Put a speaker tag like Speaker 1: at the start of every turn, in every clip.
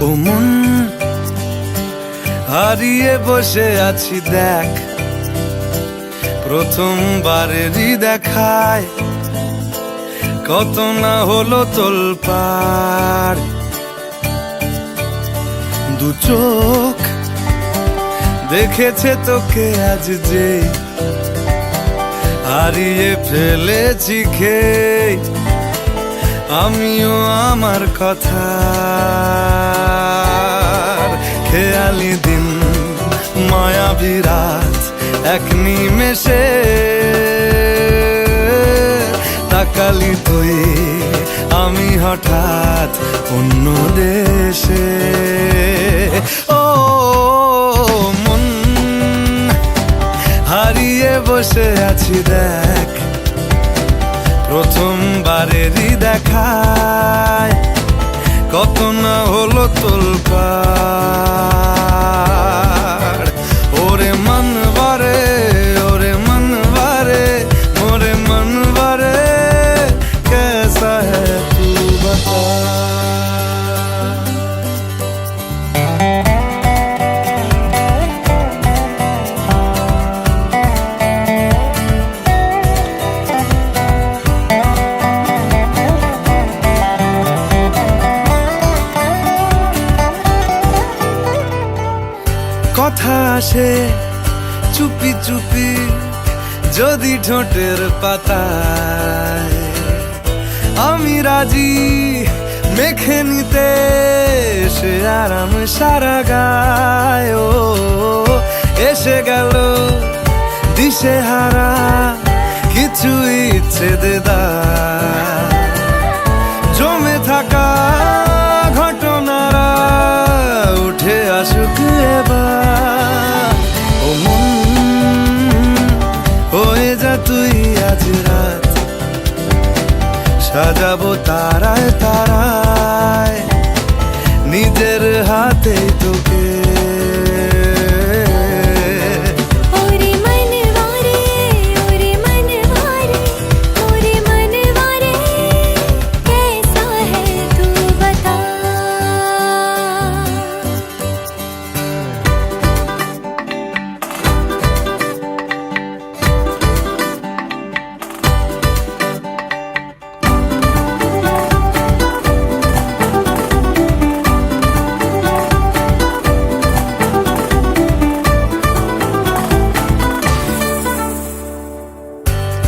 Speaker 1: ও মন, হারিয়ে বসে আছি দেখ, প্রথমবারেরই দেখায় কত না হলো তোলপাড়। দু চোখ দেখেছে তোকে আজ যে, হারিয়ে ফেলেছি খেয়ে আমিও আমার কথা। খেয়ালি দিন মায়াবী রাত এক নিমেষে, তাকালি তুই আমি হঠাৎ অন্য দেশে। ও মন, হারিয়ে বসে আছি দেখ, প্রথমবারেরই দেখায় কত না হলো তোলপাড়। ওরে মনবারে, ওরে মনবারে, ওরে মনবারে, कैसा है तू बता। কথা আসে চুপি চুপি যদি ঠোঁটের পাতায়, আমি রাজি মেখে নিতে সে আরাম সারা গায়। ও এসে গেল দিশে হারা কিছু ইচ্ছে দেদা, জমে থাকা ঘটনারা উঠে আসুক এবার। ও মন, হয়ে যা তুই আজ রাত, সাজাবো তারায় তারায় নিজের হাতে তোকে।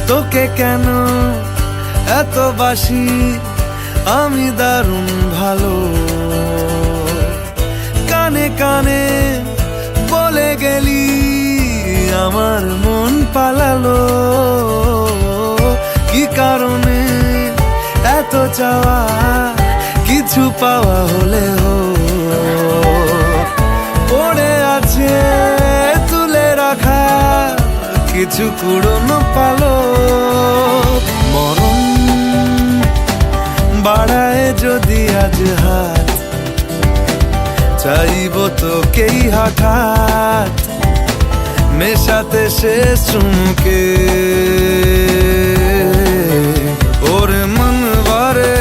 Speaker 1: তোকে কেন এত বাসি আমি দারুণ ভালো, কানে কানে বলে গেলি আমার মন পালালো। কি কারণে এত চাওয়া কিছু পাওয়া হলেও, পড়ে আছে তুলে রাখা কিছু কুড়নো পালো। মরণ বাড়ায় যদি আজ হাত, চাইব তোকেই হঠাৎ মেশাতে শেষ চুমকে। ওরে মনবারে,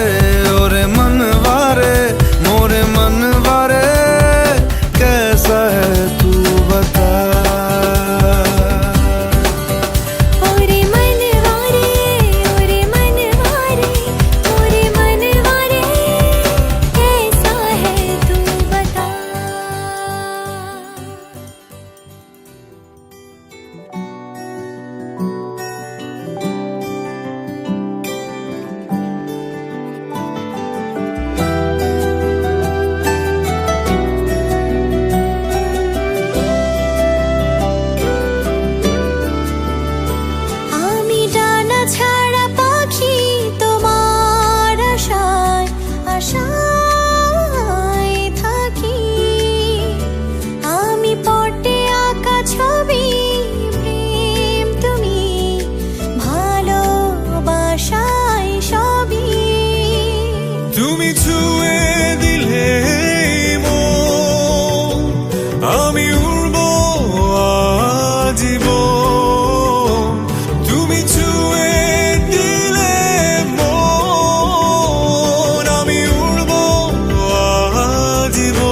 Speaker 1: ওরে মনবারে, মোরে মনবারে, कैसा है तू बता।
Speaker 2: তুমি ছুঁয়ে দিলে মন, আমি উড়বো আজীবন। তুমি ছুঁয়ে দিলে মন, আমি উড়বো আজীবন।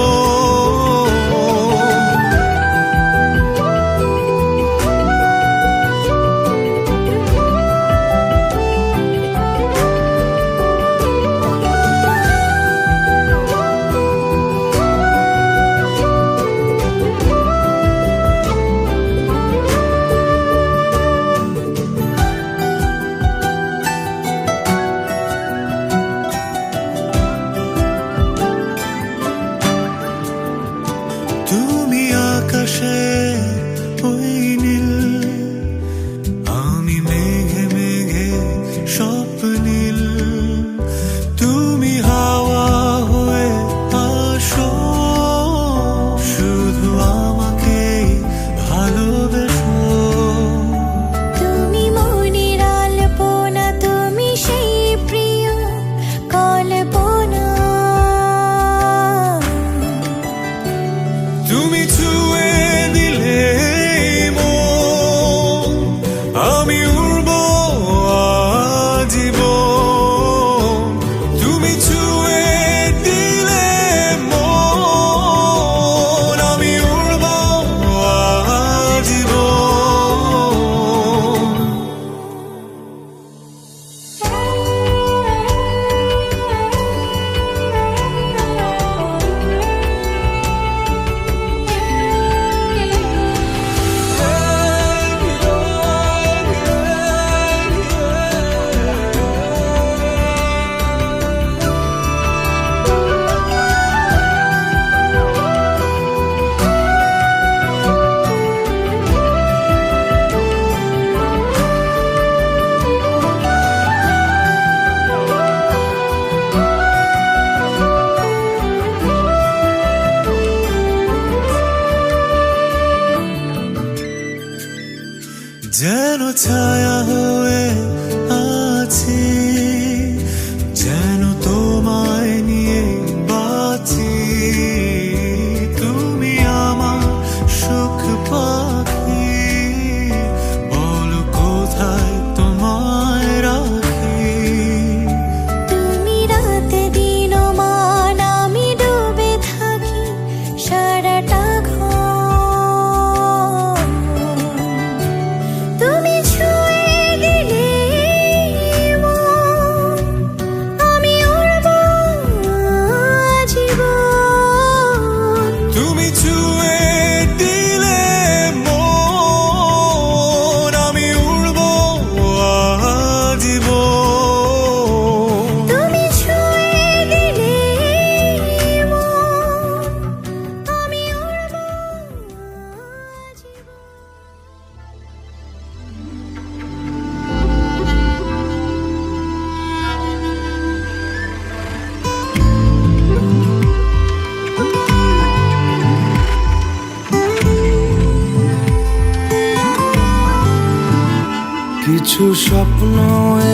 Speaker 1: কিছু স্বপ্ন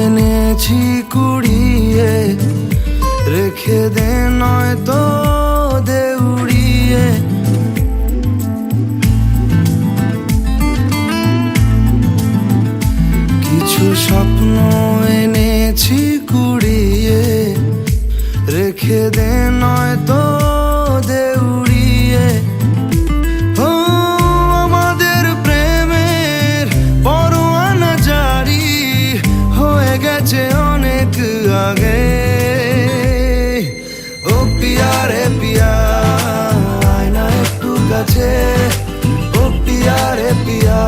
Speaker 1: এনেছি কুড়িয়ে, রেখে দে নয়তো দে উড়িয়ে। কিছু স্বপ্ন এনেছি কুড়িয়ে, রেখে দে নয়তো দে উড়িয়ে। ও আমাদের প্রেমের পরোয়ানা জারি হয়ে গেছে অনেক আগে। ও পিয়া রে পিয়া, আয় না একটু কাছে। ও পিয়া রে পিয়া,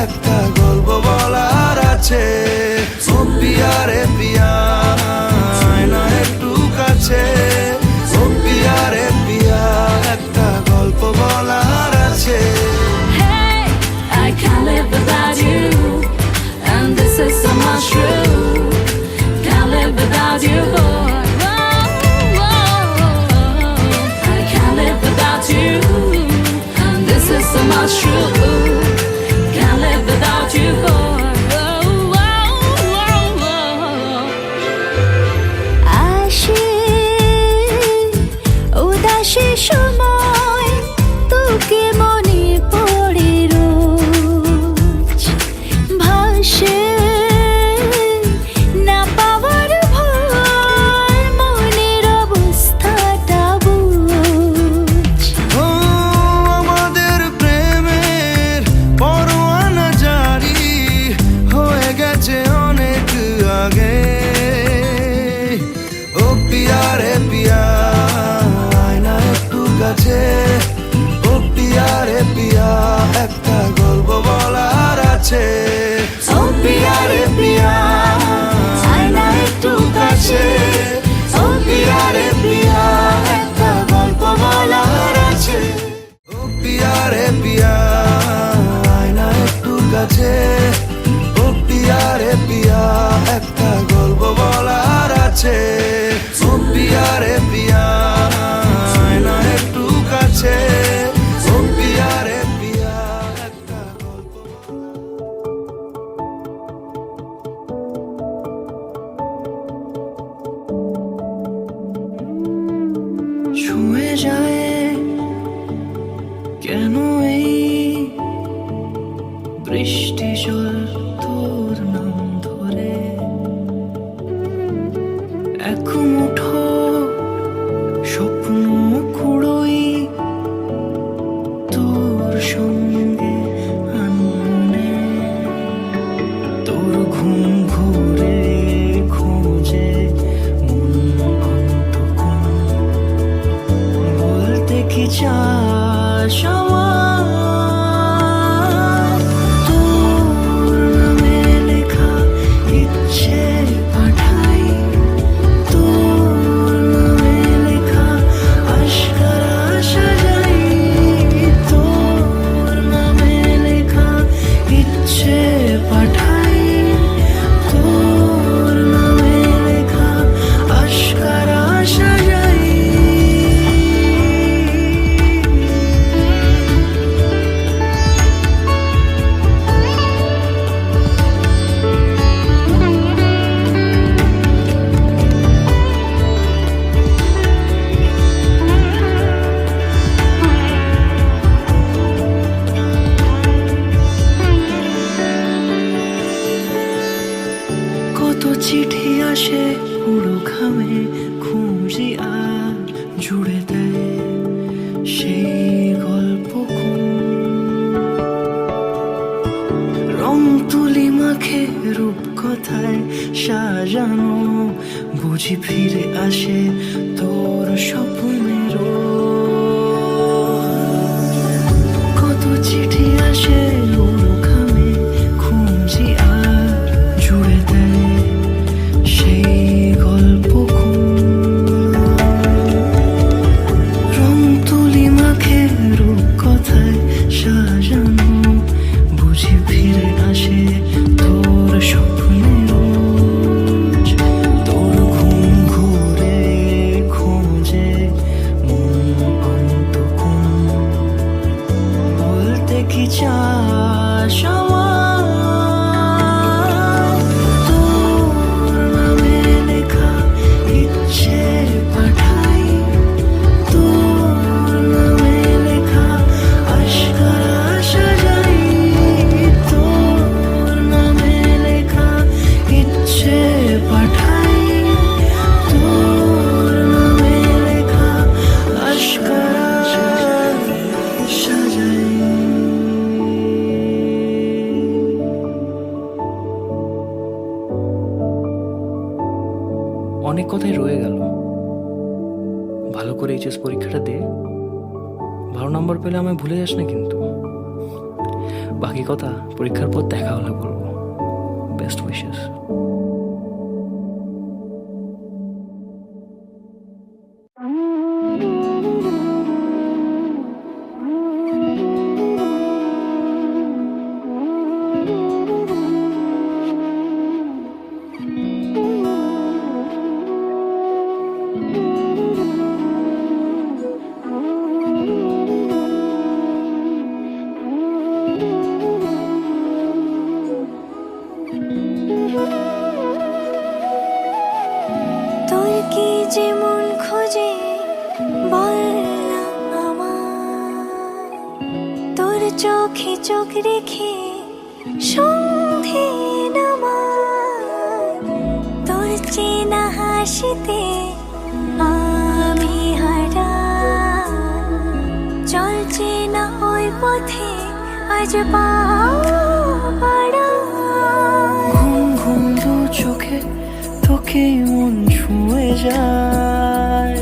Speaker 1: একটা গল্প বলার আছে। ও পিয়া রে পিয়া, আয় না একটু কাছে। ও পিয়া রে পিয়া, একটা গল্প বলার আছে।
Speaker 3: Hey, I can't live without you, and this is so much true. Can't live without you, boy. Whoa, whoa. I can't live without you, and this is so much true. Can't live without you, boy.
Speaker 4: আসে উদাসী সময় তোকে মনে পড়ে রোজ। ভাসে না পাওয়ার ভয়, মনের অবস্থাটা বুঝ।
Speaker 1: ও আমাদের প্রেমের পরোয়ানা জারি হয়ে গেছে অনেক আগে। ও পিয়া রে পিয়া, আয় না একটু কাছে। ও পিয়া রে পিয়া, একটা গল্প বলার আছে। ও পিয়া রে পিয়া, আয় না একটু কাছে। ও পিয়া রে পিয়া, একটা গল্প বলার আছে। ও পিয়া রে পিয়া, আয় না একটু কাছে। ও পিয়া রে পিয়া, একটা গল্প বলার আছে। ও পিয়া রে পিয়া, আয় না একটু কাছে। ও পিয়া রে পিয়া, একটা গল্প।
Speaker 5: ছুঁয়ে যায় কেন এই বৃষ্টি জল তোর নাম ধরে। এক মুঠো স্বপ্ন কুড়োই তোর সঙ্গে আনমনে। তোর ঘুম ঘুরে খোঁজে মন কতক্ষণ, বলতে কি চাস আমার? তোর নামে লেখা ইচ্ছে পাঠাই, তোর নামে লেখা আশকারা সাজাই। তোর নামে লেখা ইচ্ছে পাঠাই, তোর নামে লেখা আশকারা সাজাই। কত চিঠি আসে পুরো ঘামে, খুঁজি আর জুড়ে দেয় সেই গল্প। রং তুলি মাখে রূপ কথায় সাজানো, বুঝি ফিরে আসে তোর স্বপ্নের। কত চিঠি আসে পুরো ঘামে, খুঁজি আর জুড়ে দেয় সেই গল্প। রং তুলি মাখে রূপ কথায় সাজানো, বুঝি ফিরে আসে তোর স্বপ্নের। তোর ঘুম ঘুরে ভালো করে এইচএস পরীক্ষাটা দে, ভালো নাম্বার পেলে আমায় ভুলে যাস না কিন্তু। বাকি কথা পরীক্ষার পর দেখা হলে বলবো। Best wishes.
Speaker 4: তোর কি যেমন খোঁজে বল না আমার, তোর চোখে চোখ রেখে সন্ধে নামার, তোর চেনা হাসিতে আমি হারান, চলছে না ওই পথে আজ পা
Speaker 5: ঘুম ঘুম দু চোখে তোকে মন ছুঁয়ে যায়,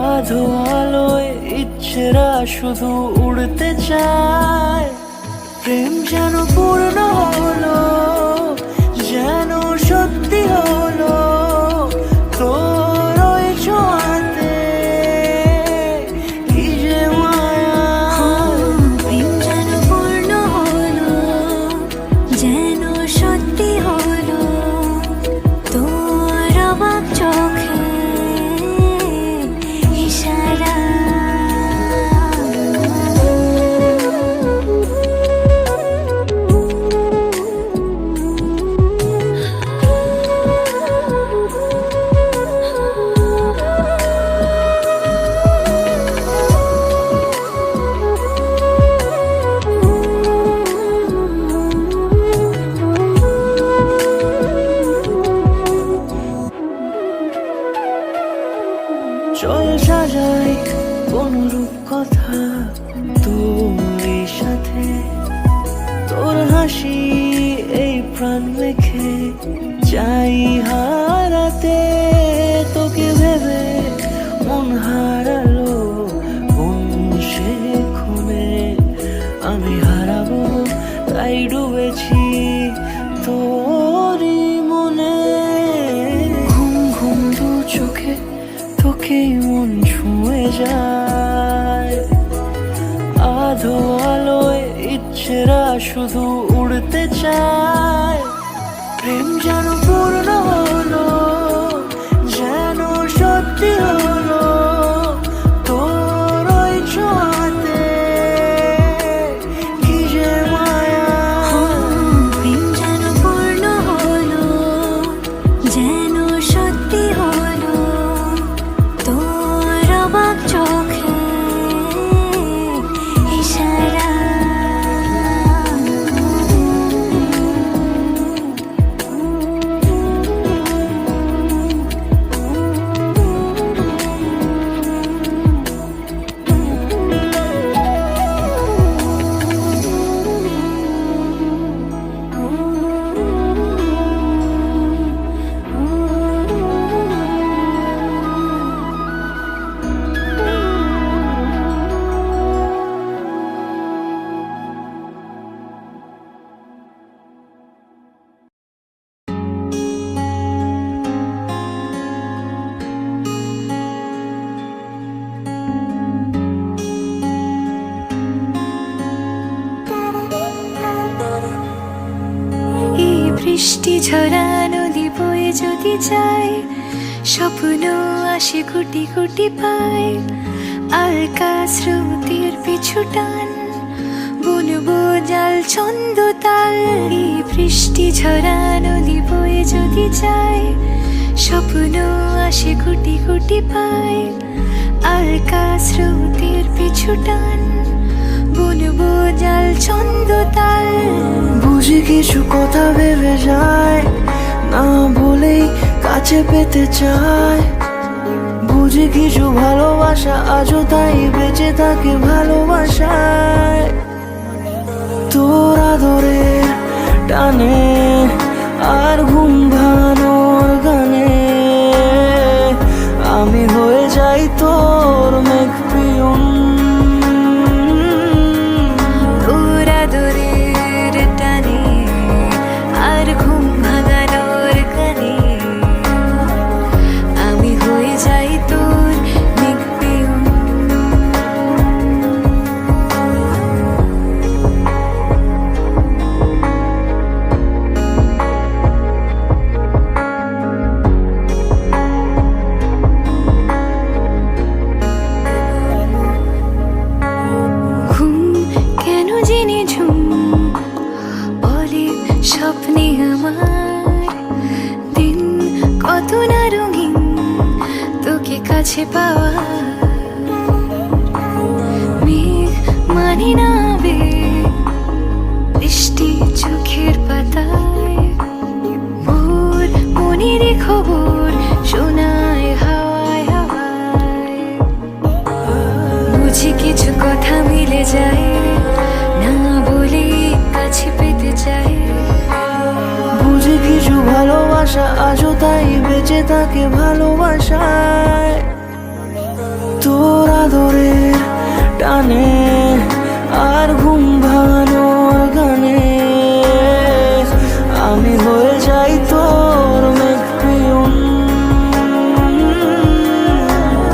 Speaker 5: আধো আলোয় ইচ্ছেরা শুধু উড়তে চায়। প্রেম যেন পূর্ণ হলো, যেন সত্যি হলো, তোর ওই ছোঁয়াতে কি যে মায়া।
Speaker 4: প্রেম যেন পূর্ণ হলো, যেন সত্যি হলো, তোর অবাক চোখে ইশারা।
Speaker 5: চল সাজাই কোন রূপ কথা তোর সাথে, তোর হাসি এই প্রাণ রেখে চাই হারাতে। তোকে ভেবে মন হারালো কোন সে খুনে, আমি হারাবো তাই ডুবেছি তোরই মনে। ঘুম ঘুম দু চোখে তোকে মন ছুঁয়ে যায়, আধো আলোয় ইচ্ছেরা শুধু উড়তে চায়। প্রেম যেন পূর্ণ হলো, যেন সত্যি হলো, তোর ওই ছোঁয়াতে কি যে মায়া।
Speaker 4: প্রেম যেন পূর্ণ হলো, যেন সত্যি হলো, তোর অবাক চোখে ইশারা। এই বৃষ্টি ঝরা নদী বয়ে যদি যায়, স্বপ্ন আসে কোটি কোটি পায়, আলকা স্রোতের পিছু টান বুনবো জাল ছন্দ তাল। এই বৃষ্টি ঝরা নদী বয়ে যদি যায়, স্বপ্ন আসে কোটি কোটি পায়, আলকা স্রোতের পিছু টান বুনবো জাল ছন্দ তাল।
Speaker 5: বুঝি কিছু কথা ভেবে যায়, না বলেই কাছে পেতে চায়। বুঝি কিছু ভালোবাসা আজও তাই বেঁচে থাকে ভালোবাসায়। তোর আদরে টানে আর ঘুম ভাঙানোর গানে আমি হয়ে যাই তোর মেঘ পিয়ন।
Speaker 4: তোর আদরের টানে আর ঘুম ভাঙানোর গানে আমি হয়ে যাই তোর মেঘ পিয়ন। ঘুম কেন জেনে ঝুম বলে স্বপ্নে আমার দিন কত না রঙিন তোকে কাছে পাওয়া। মেঘ মানে না আবেগ, বৃষ্টি চোখের পাতায় ভোর মনের খবর শোনায় হাওয়ায় হাওয়ায়। বুঝি কিছু কথা মিলে যায় না বলে কাছে পেতে চাই।
Speaker 5: বুঝি কিছু ভালোবাসা আজও তাই বেঁচে থাকে ভালোবাসায়। তোর আদরের টানে আর ঘুম ভাঙানোর গানে আমি হয়ে যাই তোর মেঘ পিয়ন।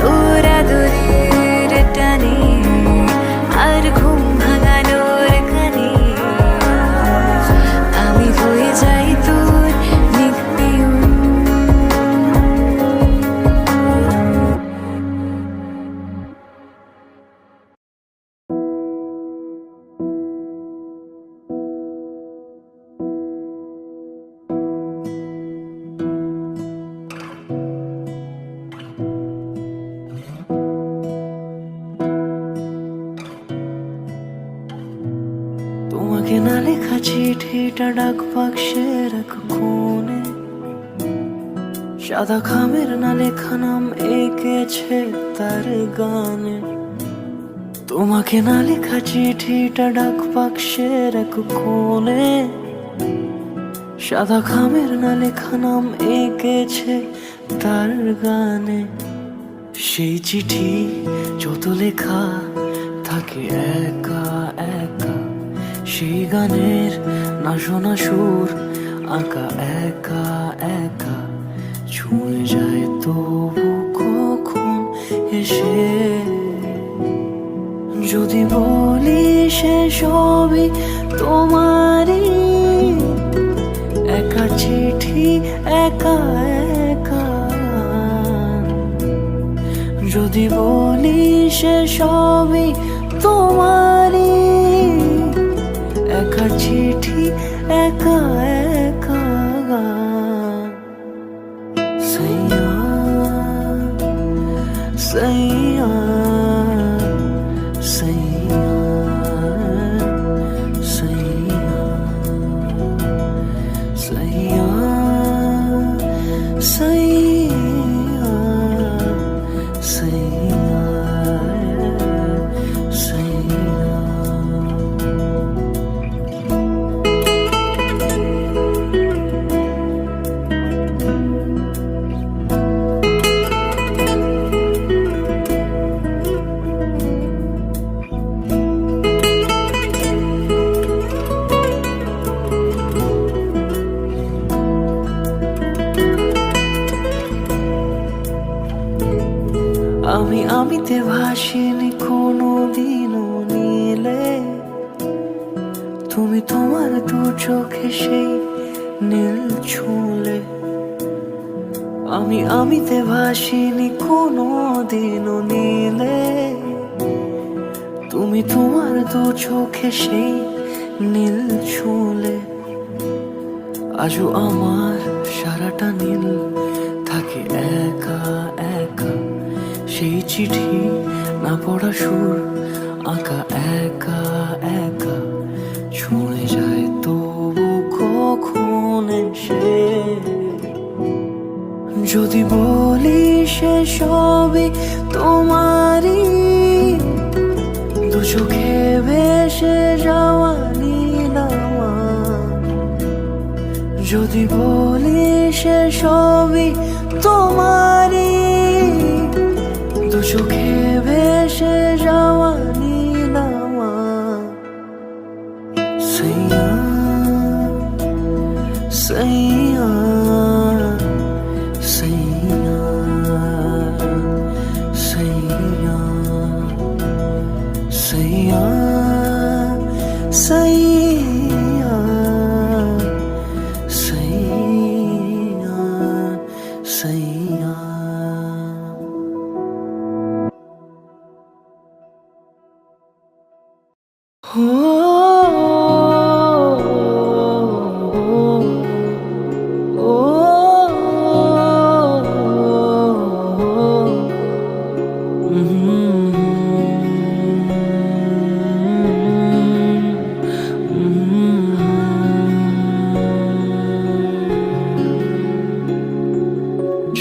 Speaker 4: তোর আদরের টানে আর ঘুম ভাঙানোর গানে আমি হয়ে যাই তোর মেঘ পিয়ন।
Speaker 5: তোমাকে না লেখা চিঠিটা ডাক বাক্সের এক কোণে, সাদা খামের না লেখা নাম এঁকেছে তার গানে। তোমাকে না লেখা চিঠিটা ডাক বাক্সের এক কোণে, সাদা খামের না লেখা নাম এঁকেছে তার গানে। সেই চিঠি যত লেখা থাকে একা একা, সেই গানের না শোনা সুর আঁকা একা একা ছুঁয়ে যায় তবু কখন এসে। যদি বলি সে সবই তোমারই, একা চিঠি একা একা। যদি বলি সে সবই তোমারই, একা চিঠি একা একা। সৈয়া সৈয়া সৈয়া সৈয়া সৈয়া সৈয়া সৈয়া সৈয়া। আমিতে ভাসিনি কোনো দিনও নীলে, তুমি তোমার দু চোখে সেই নীল ছুঁলে। আমিতে ভাসিনি কোনো দিনও নীলে, তুমি তোমার দু চোখে সেই নীল ছুঁলে। আজও আমার সারাটা নীল থাকে একা একা, সেই চিঠি না পড়া সুর আঁকা একা একা ছুঁয়ে যায় তবু কখন এসে। যদি বলি সে সবই তোমারই, দু চোখে ভেসে যাওয়া নীল আমার। যদি বলি সে সবই তোমারই, চোখে ভেসে যাওয়া নীলামা সৈয়া সৈয়া সৈয়া सैया सैया सैया सैया सैया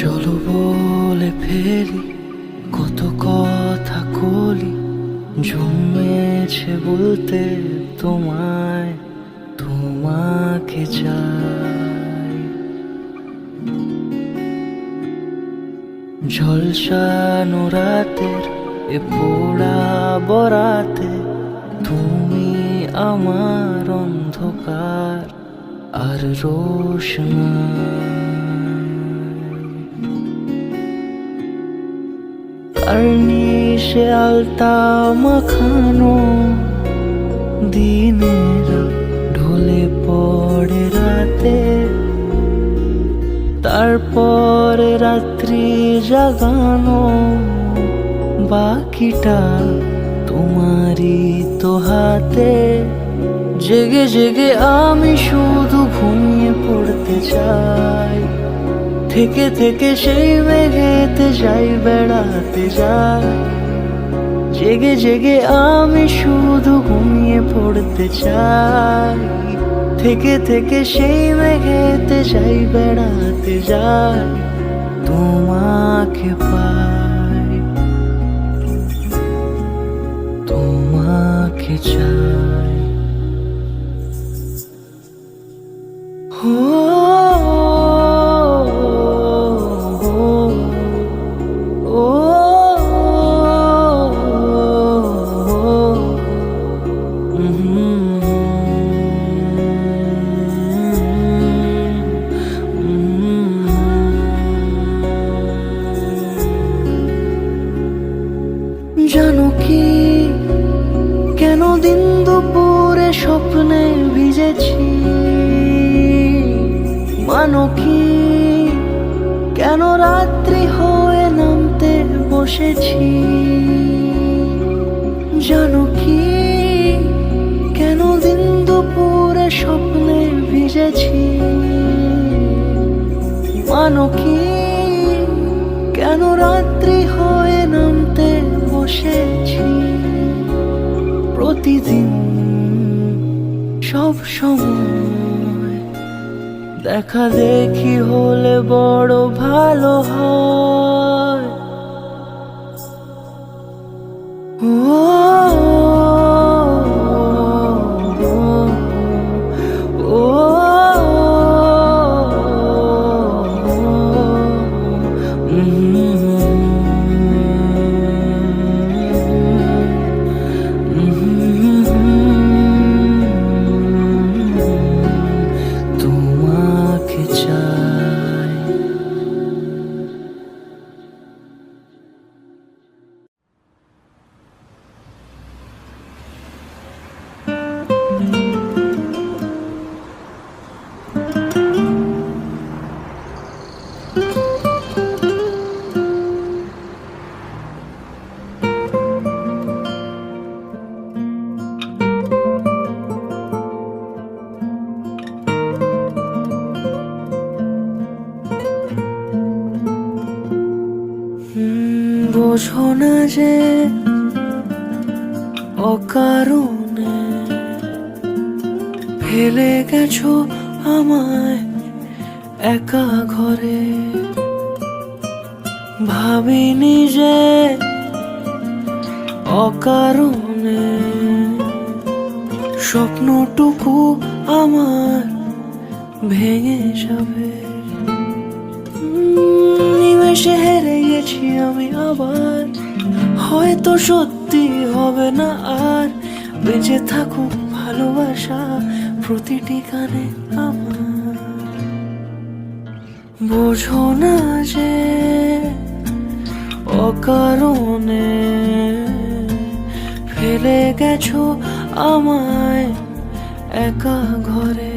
Speaker 5: চলো বলে ফেলি কত কথা কলি জমেছে বলতে তোমায় তোমাকে চাই ঝলসানো রাতের এ পোড়া বরাতে তুমি আমার অন্ধকার আর রোশনাই আর নিশে আলতা মাখানো দিনের ঢলে পড়ে রাতে তারপরে রাত্রি জাগানো বাকিটা তোমারই তো হাতে জেগে জেগে আমি শুধু ঘুমিয়ে পড়তে চাই থেকে থেকে সেই মেঘেতে যাই বেড়াতে যাই জেগে জেগে আমি শুধু ঘুমিয়ে পড়তে চাই থেকে থেকে সেই মেঘেতে যাই বেড়াতে যাই তোমাকে পাই তোমাকে চাই জানো কি কেন দিন দুপুরে স্বপ্নে ভিজেছি মানো কি কেন রাত্রি হয়ে নামতে বসেছি জানো কি কেন দিন দুপুরে স্বপ্নে ভিজেছি মানো কি কেন রাত্রি হয়ে নামতে বসেছি প্রতিদিন সব সময় দেখা দেখি হলে বড় ভালো হয় তোমাকে চাই বোঝো না যে অকারণে ফেলে গেছো আমায় একা ঘরে ভাবিনি যে অকারণে স্বপ্নটুকু আমার ভেঙে যাবে নিমেষে হেরে গেছি পেয়েছি আমি আবার, হয়তো সত্যি হবে না আর বেঁচে থাকুক ভালোবাসা প্রতিটি গানে আমার। বোঝো না যে অকারণে ফেলে গেছো আমায় একা ঘরে।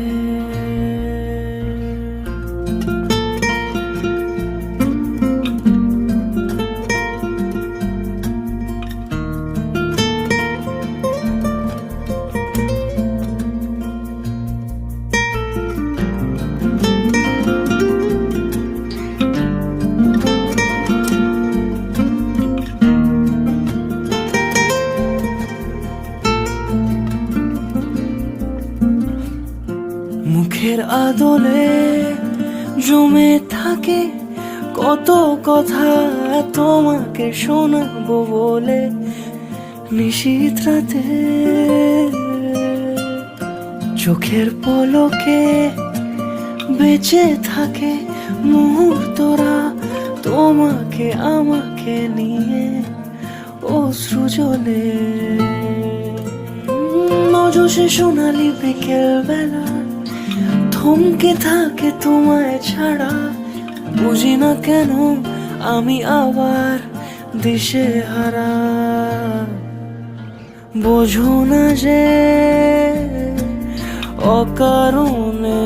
Speaker 5: মুখের আদলে জমে থাকে কত কথা তোমাকে শোনাবো বলে, নিশীথ রাতে চোখের পলকে বেঁচে থাকে মুহূর্তরা তোমাকে আমাকে নিয়ে অশ্রু জলে। অজসে সোনালি বিকেল বেলা থমকে থাকে তোমায় ছাড়া, বুঝি না কেন আমি আবার দিশে হারা। বোঝো না যে অকারণে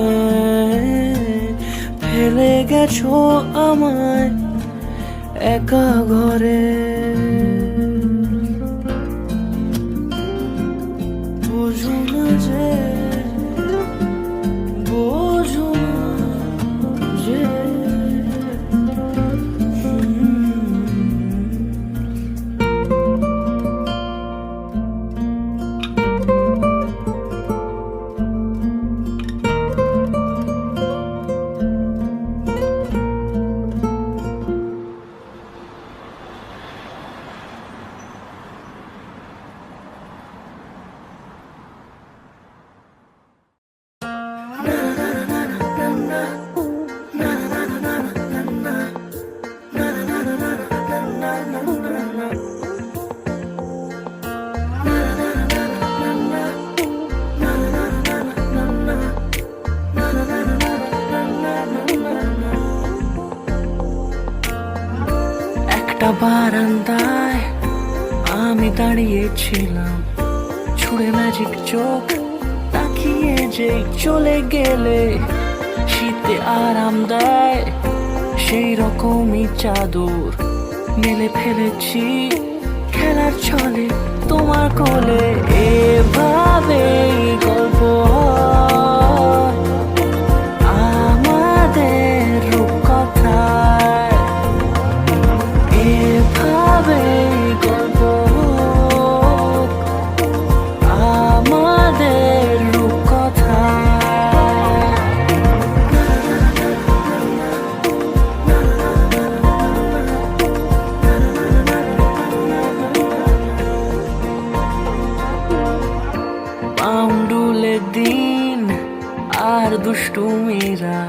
Speaker 5: ফেলে গেছো আমায় একা ঘরে। বোঝো না যে, বোঝো না যে একটা বারান্দায় আমি দাঁড়িয়েছিলাম, ছুঁড়ে ম্যাজিক চোখ তাকিয়ে যে চলে গেলে। শীতে আরাম দেয় সেই রকমই চাদর মেলে ফেলেছি খেলার ছলে তোমার কোলে। এভাবে গল্প আমাদের রূপকথায়, এভাবে গল্প আমাদের রূপকথায়। পাউন্ডুলে দিন আর দুষ্টুমিরা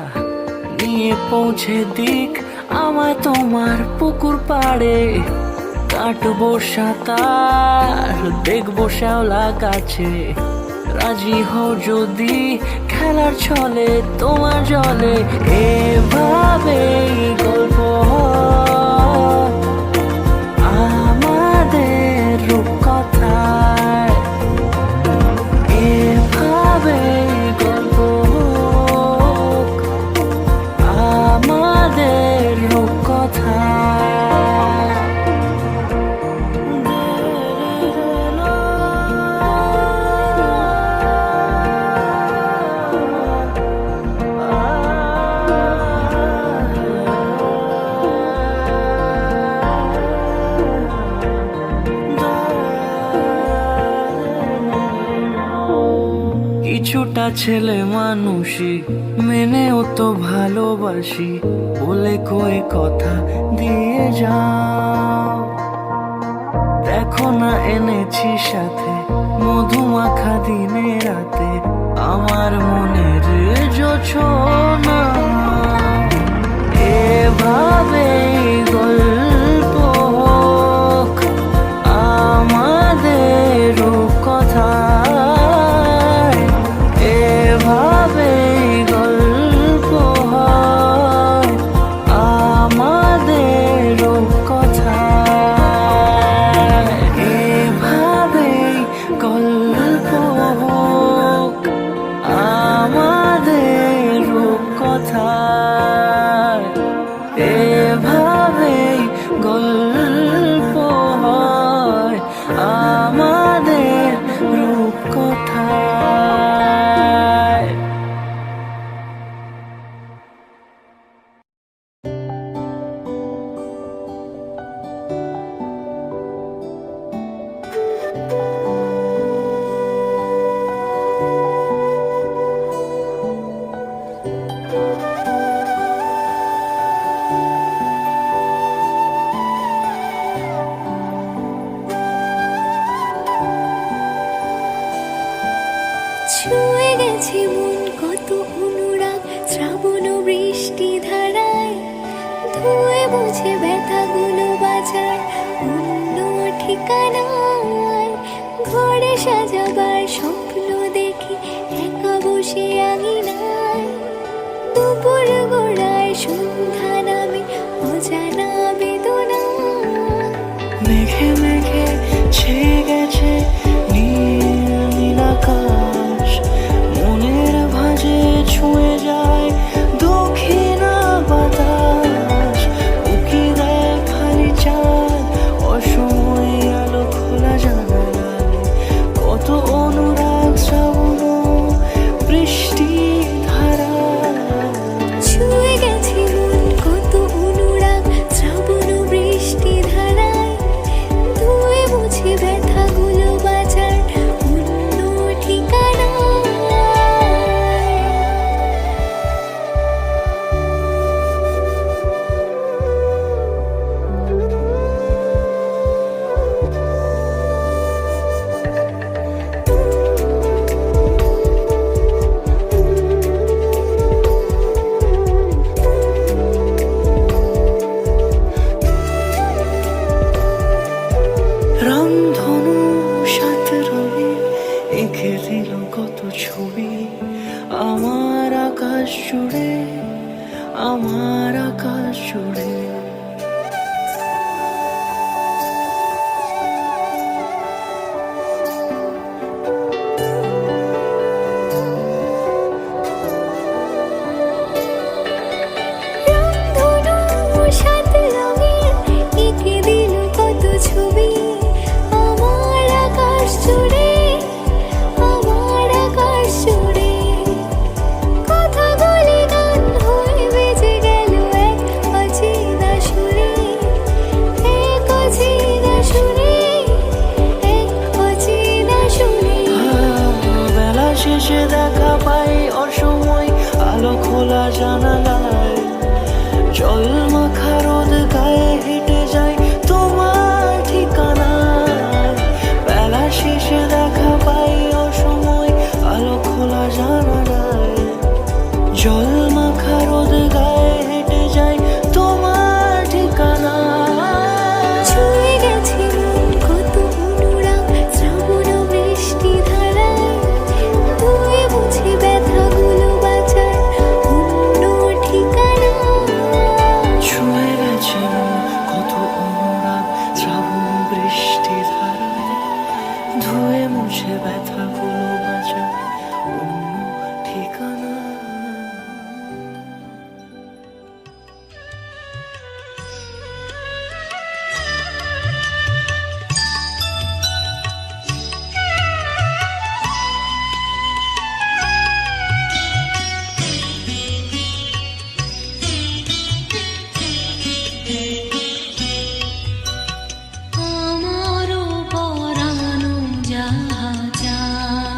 Speaker 5: নিয়ে পৌঁছে দিক আমায় তোমার পুকুর পাড়ে। কাটবো সাঁতার দেখবো শ্যাওলা গাছে, রাজি হও যদি খেলার ছলে তোমার জলে। এভাবে গল্প আমাদের রূপকথায়, এভাবে গল্প আমাদের রূপকথায়। কিছুটা ছেলে মানুষই মেনেও তো ভালোবাসি বলে কয়ে কথা দিয়ে যাও। দেখো না এনেছি সাথে মধুমাখা দিনে রাতে আমার মনের জোছনা। এভাবে গল্প
Speaker 4: ছুঁয়ে গেছে মন কত অনুরাগ শ্রাবণ ও বৃষ্টি ধারায়, ধুয়ে মুছে ব্যথাগুলো বাজার অন্য ঠিকানায়। ঘরে সাজাবার স্বপ্ন দেখি একা বসে আঙিনায়, দুপুর গোড়ায় সন্ধ্যা নামে অজানা বেদনা।
Speaker 5: মেঘে মেঘে ছেয়ে গেছে নীল নীল আকাশ, মনের ভাঁজে ছুঁয়ে যায় দক্ষিণা বাতাস। উকি দেয় খালি চাঁদ অসময়ে আলো খোলা জানালায়, কত অনুরাগ শ্রাবণ ও বৃষ্টি ধারা।
Speaker 4: ছুঁয়ে গেছে মন কত অনুরাগ শ্রাবণ ও বৃষ্টি ধারায়, ধুয়ে মুছে ব্যথাগুলো বাজার অন্য ঠিকানায়।
Speaker 5: রামধনু সাত রঙে এঁকে দিল কত ছবি আমার আকাশ জুড়ে, আমার আকাশ জুড়ে।
Speaker 4: রামধনু সাত রঙে এঁকে দিল কত ছবি আমার আকাশ জুড়ে, আমার আকাশ জুড়ে। কথাগুলি গান হয়ে বেজে গেল এক অচেনা সুরে, এক অচেনা সুরে, এক অচেনা সুরে।
Speaker 5: বেলা শেষে দেখা পাই অসময় আলো খোলা জানালায়, জল মাখা রোদ গায়ে হেঁটে যাই তোমার ঠিকানায়। বেলা শেষে দেখা পাই অসময় আলো খোলা জানালায়, জল মাখা রোদ গায়ে হেঁটে যাই তোমার ঠিকানায়।
Speaker 4: ছুঁয়ে গেছে মন কত অনুরাগ শ্রাবণ ও বৃষ্টি ধারায়, ধুয়ে মুছে ব্যথাগুলো বাজার অন্য ঠিকানায়।
Speaker 5: ছুঁয়ে গেছে মন কত অনুরাগ শ্রাবণ বৃষ্টি ধারায়, ধুয়ে মুছে ব্যথাগুলো বাঁচা অন্য ঠিকানা।
Speaker 3: আমারও পরানো যাহা চায়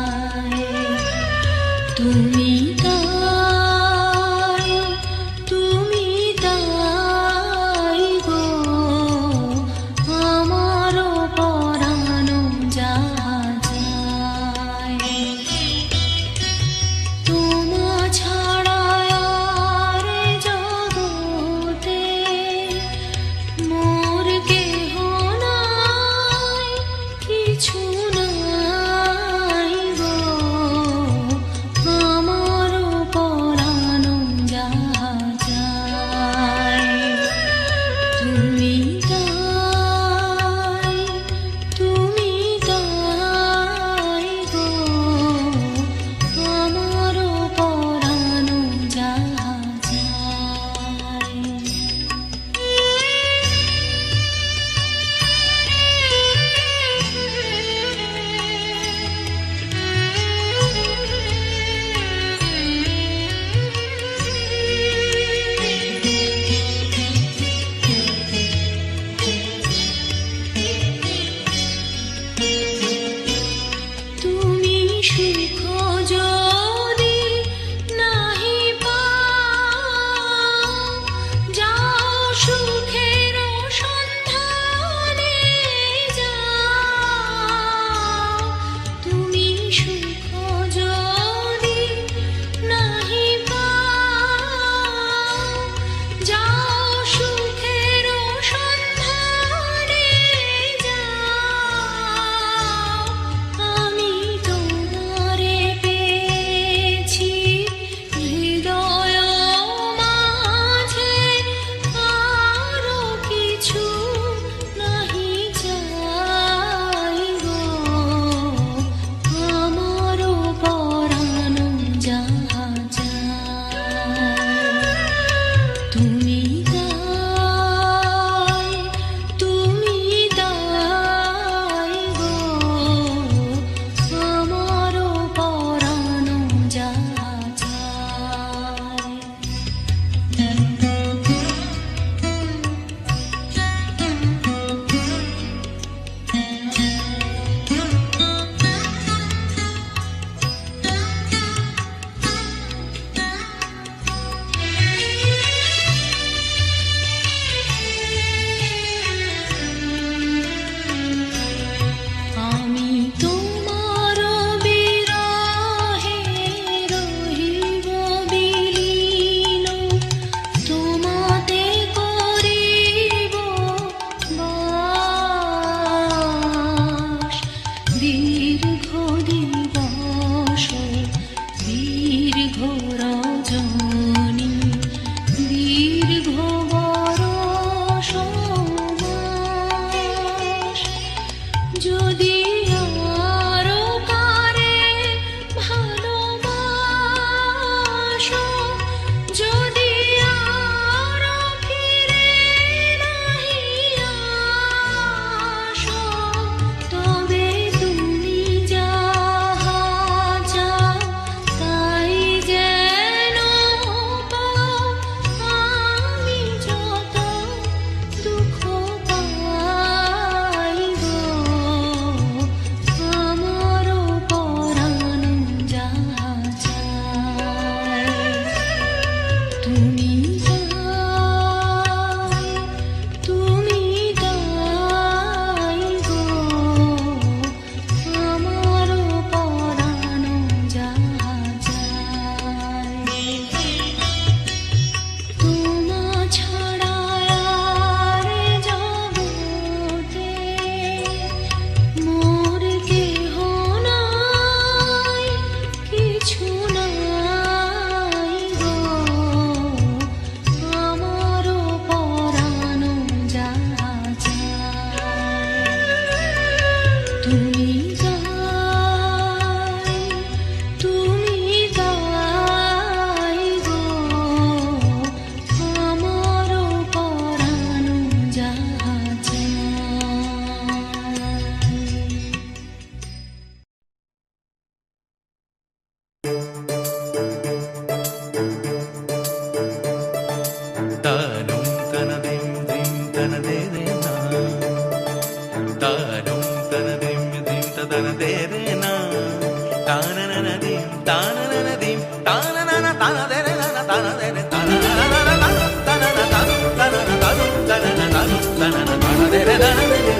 Speaker 4: তুমি গাই, তুমি গাই গো আমার পরানো যাহা
Speaker 2: താനും തനദിം ദിം തനദേരേ നാ താനും തനദിം ദിം തനദേരേ നാ താനനനദിം താനനനദിം താനനന തനദേരേ നാ തനദേരേ തനനന തനന തനന തനന തനദേരേ തനദേരേ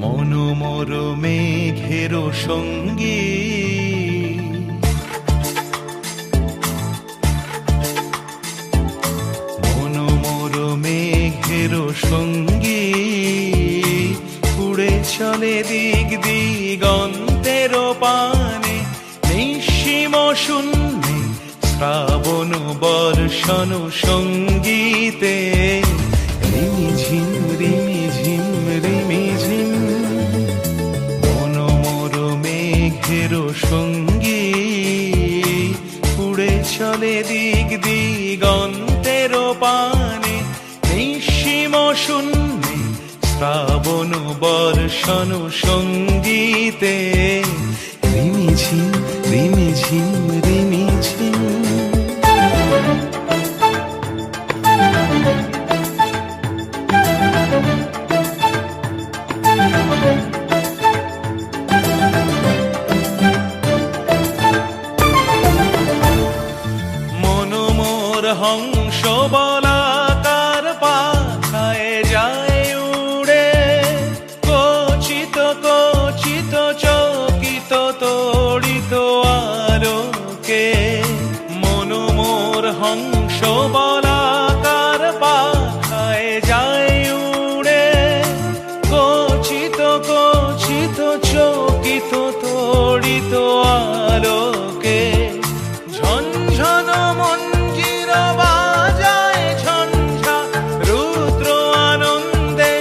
Speaker 2: মনোমর মেঘের সঙ্গী মনোমর মেঘের সঙ্গী উড়ে চলে দিক দিগন্তের পানে নিঃসীম শূন্যে শ্রাবণ বর্ষণ সঙ্গীতে রিমিঝিম রিমিঝিম রিমিঝিম মনোমর মেঘের সঙ্গী উড়ে চলে দিক দিগন্তের পানে নিঃসীম শূন্যে শ্রাবণ বর্ষণ সঙ্গীতে রিমিঝিম রিমিঝিম রিমিঝিম মনোমর হংস বলাকার পাখায় যায় উড়ে কচিত কচিত চকিত তড়িত আলোকে মনোমর হংস বলাকার পাখায় যায় উড়ে কচিত কচিত চকিত তড়িত আলোকে ঝনঝন মঞ্জির বাজায় ঝঞ্ঝা রুদ্র আনন্দে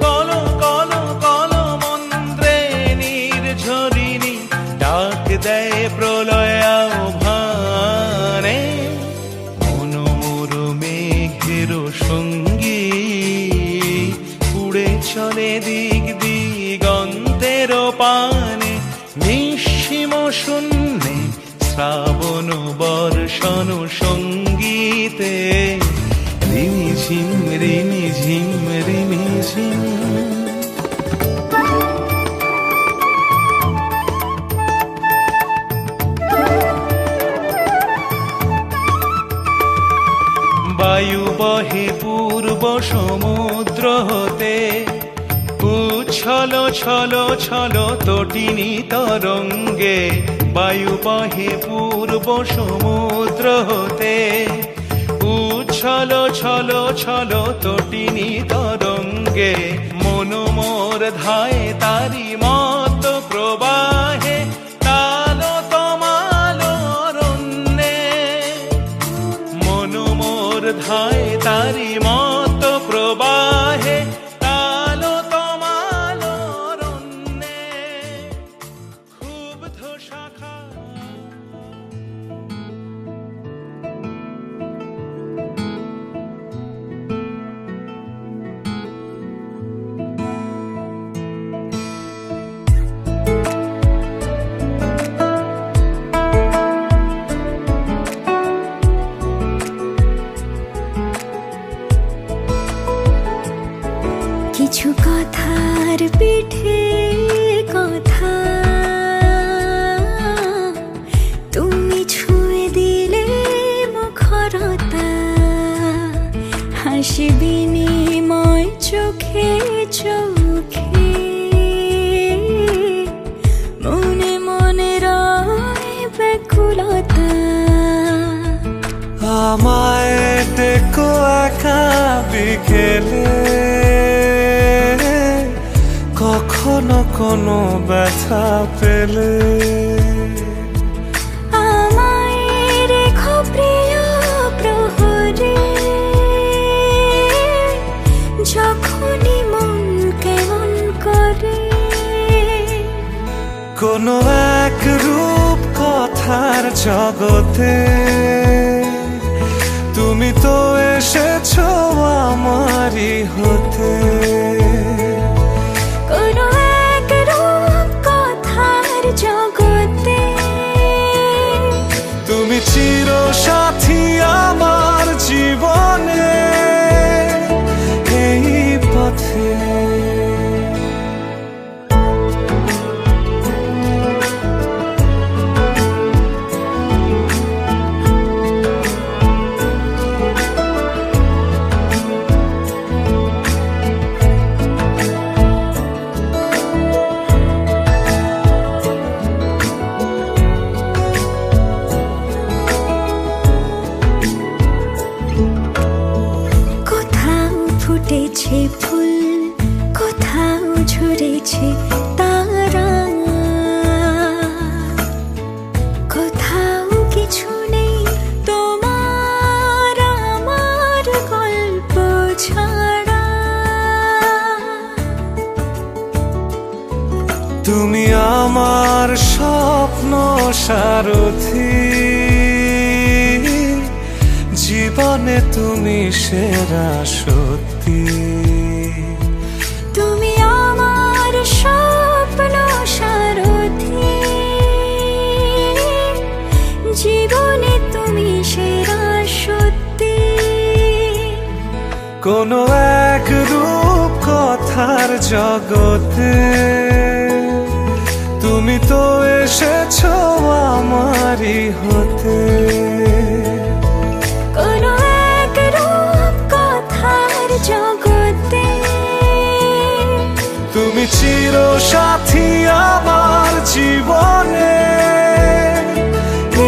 Speaker 2: কল কল কল মন্ত্রে নির্ঝরিণী ডাক দেয় প্রলয় আহ্বানে মনোমর মেঘের সঙ্গী উড়ে চলে দিক দিগন্তের পানে নিঃসীম শূন্যে শ্রাবণ বর্ষণ সঙ্গীতে রিমিঝিম রিমিঝিম রিমিঝিম বায়ু বহে পূর্ব সমুদ্র হতে উচ্ছল ছল ছল তটিনী তরঙ্গে বায়ু বহে পূর্ব সমুদ্র হতে উচ্ছল ছল ছল তটিনী তরঙ্গে মনোমর ধায় তারি মত প্রবাহে তাল তমাল অরণ্যে মনোমর ধায় তারি মত প্রবাহে তাল তমাল অরণ্যে ক্ষুব্ধ শাখা
Speaker 4: কিছু কথার পিঠে কথা তুমি ছুঁয়ে দিলে মুখরতা হাসি বিনিময় চোখে চোখে মনে মনে রয় ব্যাকুলতা
Speaker 1: আমায় দেখো একা বিকেলে কখনো
Speaker 5: কোনো ব্যথা পেলে
Speaker 4: আমায় রেখো প্রিয় প্রহরে, যখনই মন কেমন করে।
Speaker 5: কোনো এক রূপ কথার জগতে তুমি তো এসেছো আমারই হতে।
Speaker 4: কোনো এক রূপ কথার জগতে
Speaker 5: তুমি চির সাথী আমার জীবনে এই পথে।
Speaker 4: কোথাও ফুটেছে ফুল, কোথাও ঝরেছে তারা, কোথাও কিছু নেই তোমার আমার গল্প ছাড়া।
Speaker 5: তুমি আমার স্বপ্ন সারথি, জীবনে তুমি সেরা সত্যি।
Speaker 4: তুমি আমার স্বপ্ন সারথি, জীবনে তুমি সেরা সত্যি।
Speaker 5: কোনো এক রূপ কথার জগতে তুমি তো এসেছো আমারই হতে।
Speaker 4: কোনো এক রূপ কথার জগতে
Speaker 5: তুমি চির সাথী আমার জীবনে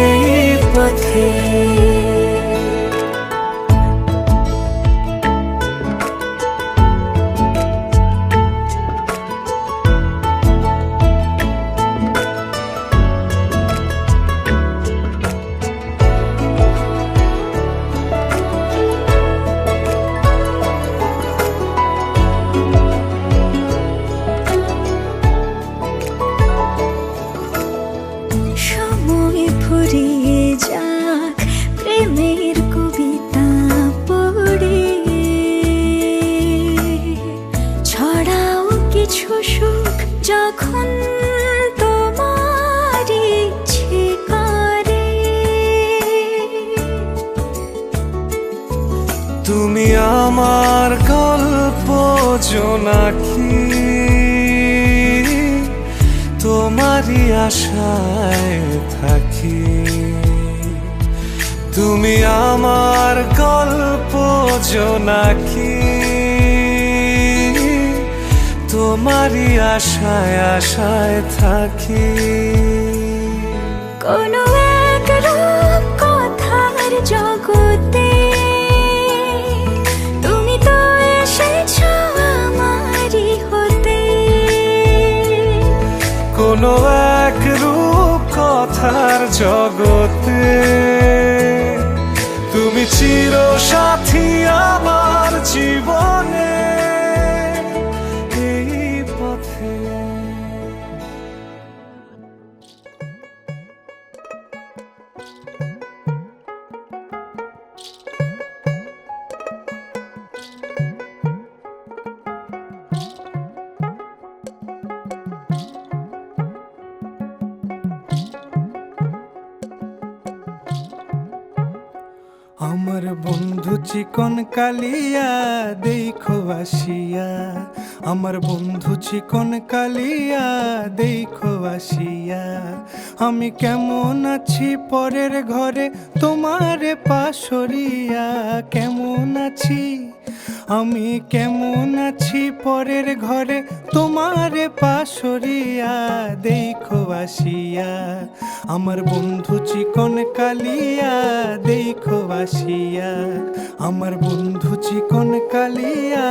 Speaker 5: এই পথে।
Speaker 4: সময় ফুরিয়ে যাক প্রেমের কবিতা পড়ে, ছড়াও কিছু সুখ যখন তোমার ইচ্ছে করে।
Speaker 5: তুমি আমার গল্প জোনাকি, তোমারই আশায় থাকি। তুমি আমার গল্প জোনাকি, তোমারই আশায় আশায় থাকি।
Speaker 4: কোনো এক রূপ কথার জগতে তুমি তো এসেছো আমারই হতে।
Speaker 5: কোনো এক রূপ কথার জগতে তুমি চির সাথী আমার জীবনে এই পথে। আমার বন্ধু চিকন কালিয়া দেখো আসিয়া, আমার বন্ধু চিকন কালিয়া দেখো আসিয়া। আমি কেমন আছি পরের ঘরে তোমারে পাশরিয়া, কেমন আছি আমি কেমন আছি পরের ঘরে তোমারে পাশরিয়া দেখো আসিয়া। আমার বন্ধু চিকন কালিয়া দেখো আসিয়া, আমার বন্ধু চিকন কালিয়া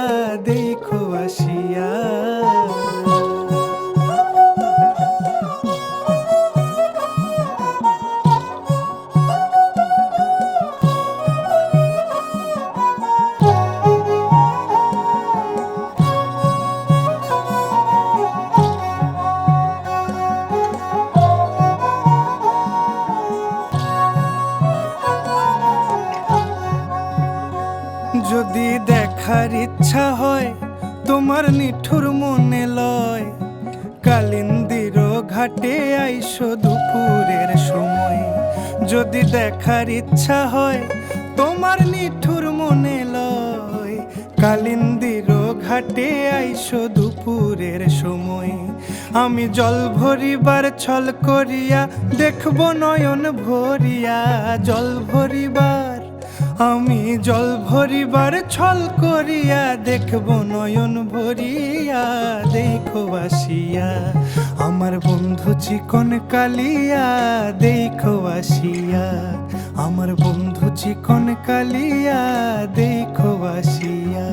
Speaker 5: দেখো আসিয়া।
Speaker 1: দেখার ইচ্ছা হয় তোমার নিঠুর মনে লয়, কালিন্দির ঘাটে আইসো দুপুরের সময়। যদি দেখার ইচ্ছা হয় তোমার নিঠুর মনে লয়, কালিন্দির ঘাটে আইসো দুপুরের সময়। আমি জল ভরিবার ছল করিয়া দেখব নয়ন ভরিয়া, জল ভরিবার আমি জল ভরিবার ছল করিয়া দেখব নয়ন ভরিয়া। দেখো আসিয়া আমার বন্ধু চিকন কালিয়া, দেখো আসিয়া আমার বন্ধু চিকন কালিয়া, দেখো আসিয়া।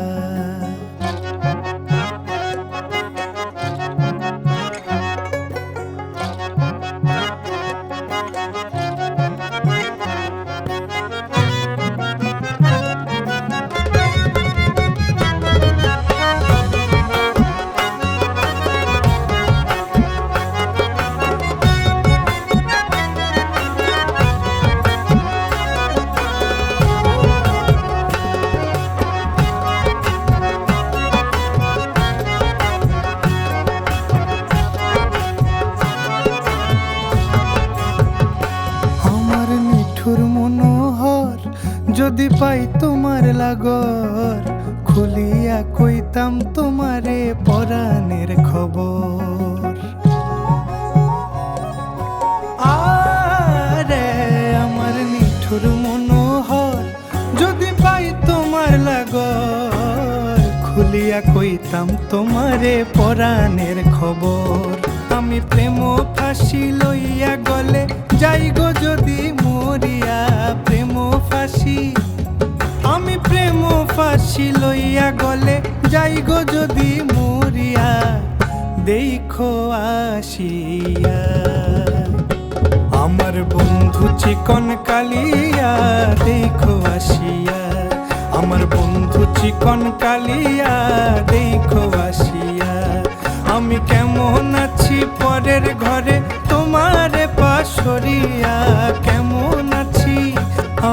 Speaker 1: যদি পাই তোমার লাগর, খুলিয়া কইতাম তোমারে পরাণের খবর। আরে আমার নিঠুর মনোহর, যদি পাই তোমার লাগর, খুলিয়া কইতাম তোমারে পরাণের খবর। আমি প্রেম ফাঁসি লইয়া গলে যাই গো যদি মরিয়া, প্রেম ফাঁসি আমি প্রেম ফাঁসি লইয়া গলে যাই গো যদি মরিয়া। দেখো আসিয়া আমার বন্ধু চিকন কালিয়া, দেখো আসিয়া আমার বন্ধু চিকন কালিয়া, দেখো আসিয়া। আমি কেমন আছি পরের ঘরে তোমারে পাশরিয়া, কেমন আছি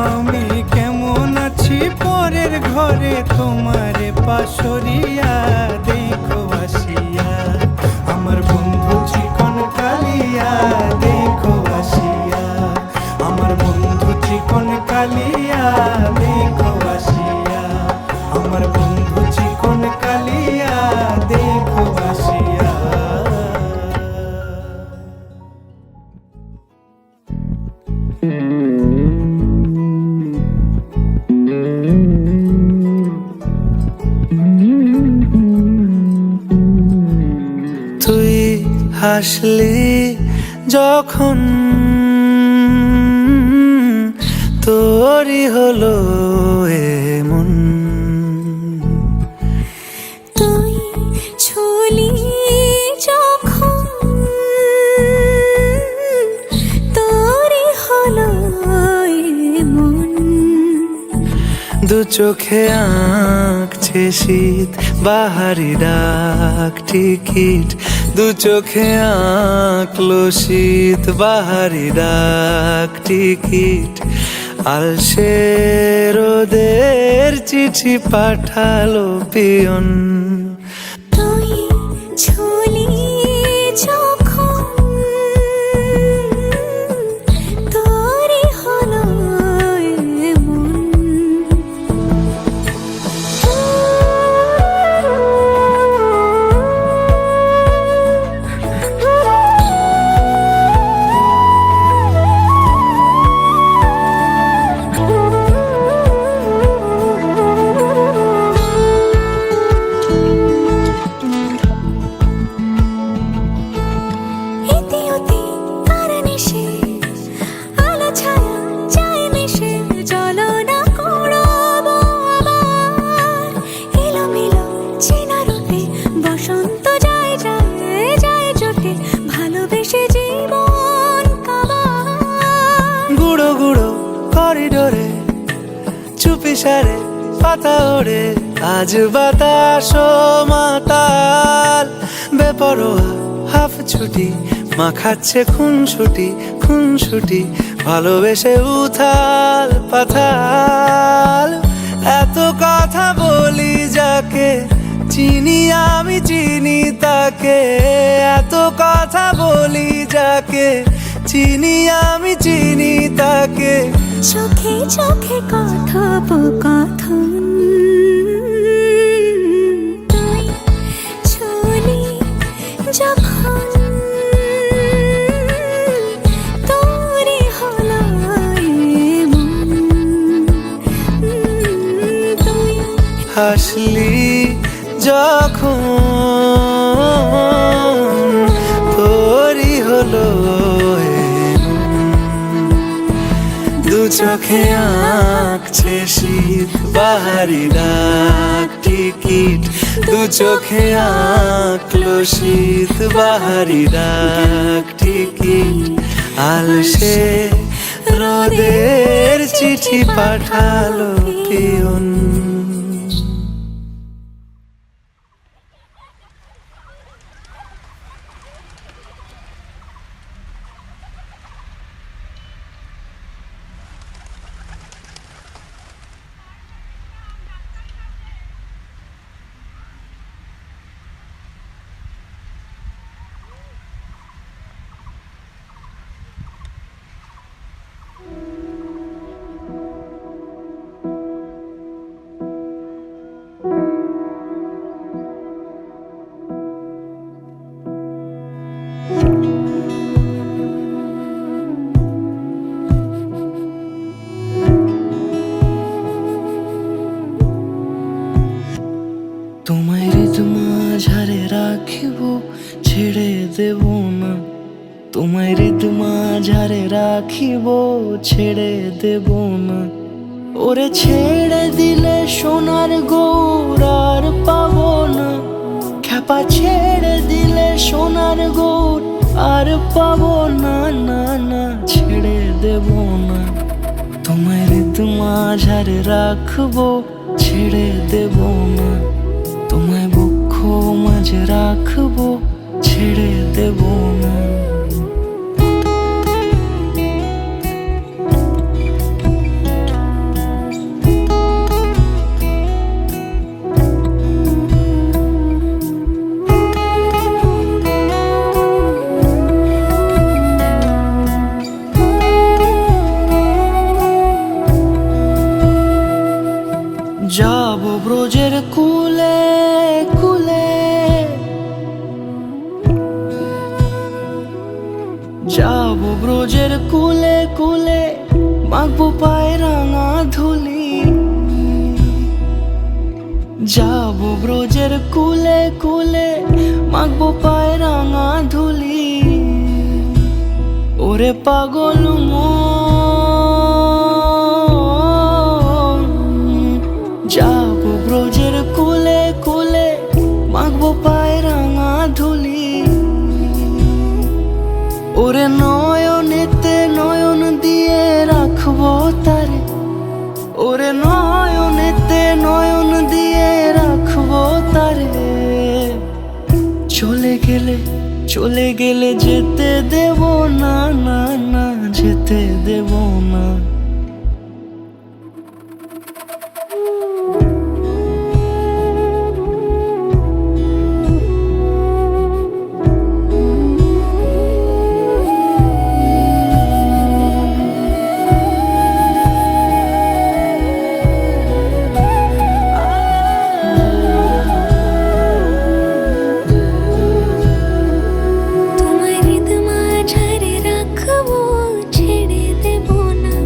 Speaker 1: আমি কেমন আছি পরের ঘরে তোমারে পাশরিয়া। দেখো আসিয়া আমার বন্ধু চিকন কালিয়া, দেখো আসিয়া আমার বন্ধু চিকন কালিয়া, দেখো আসিয়া আমার বন্ধু চিকন কালিয়া, দেখো আসিয়া। তুই হাসলি যখন তোরই হলো এমন,
Speaker 4: তুই ছুলি যখন তোরই হলো এমন।
Speaker 5: দু চোখে আঁকছে শীত বাহারি ডাক টিকিট, দু চোখে আঁকলো শীত বাহারি ডাক টিকিট। আলসে রোদের চিঠি পাঠালো পিয়ন,
Speaker 4: তুই ছুলি যখন তোরই হলো এমন।
Speaker 5: করিডোরে চুপিসারে পাতা ওড়ে, আজ বাতাস মাতাল বেপরোয়া হাফ ছুটি, মাখাচ্ছে খুনসুটি খুনসুটি, ভালোবেসে উথাল পাথাল। এত কথা বল
Speaker 1: বলি যাকে, চিনি আমি চিনি তাকে, এত কথা বলি যাকে, চিনি আমি চিনি তাকে।
Speaker 4: চোখে চোখে কথোপকথন, তুই চলি যখন তোরে হলো এমন, তুই
Speaker 1: হাসলি যখন তোরই হলো দু চোখে আঁকছে শীত বাহারি ডাক টিকিট, দু চোখে আঁকলো শীত বাহারি ডাক টিকিট। আলসে রোদের চিঠি পাঠালো পিয়ন। তোমায় হৃদ মাঝারে রাখিব, ছেড়ে দেব না। তোমায় হৃদ মাঝারে রাখিব, ছেড়ে দেব না। ওরে ছেড়ে দিলে সোনার গৌর আর পাবো না, খ্যাপা ছেড়ে দিলে সোনার গৌর আর পাবো না, না না ছেড়ে দেব না। তোমায় হৃদ মাঝারে রাখবো, ছেড়ে দেব না। তোমায় বক্ষ মাঝে রাখবো, ছেড়ে দেব না। যাব ব্রজের কুলে কুলে, যাব ব্রজের কুলে কুলে, মাখবো পায়ে রাঙা ধুলি। যাব ব্রজের কুলে কুলে, মাখবো পায়ে রাঙা ধুলি। ওরে পাগল মন, যাব ব্রজের কুলে কুলে, মাখবো পায়ে রাঙা ধুলি। ওরে নয়নেতে নয়ন দিয়ে রাখবো তারে, ওরে নয়নেতে নয়ন দিয়ে রাখবো তারে। চলে গেলে চলে গেলে যেতে দেব না, না না যেতে দেব না।
Speaker 4: তোমায় হৃদ মাঝারে রাখবো, ছেড়ে দেব না।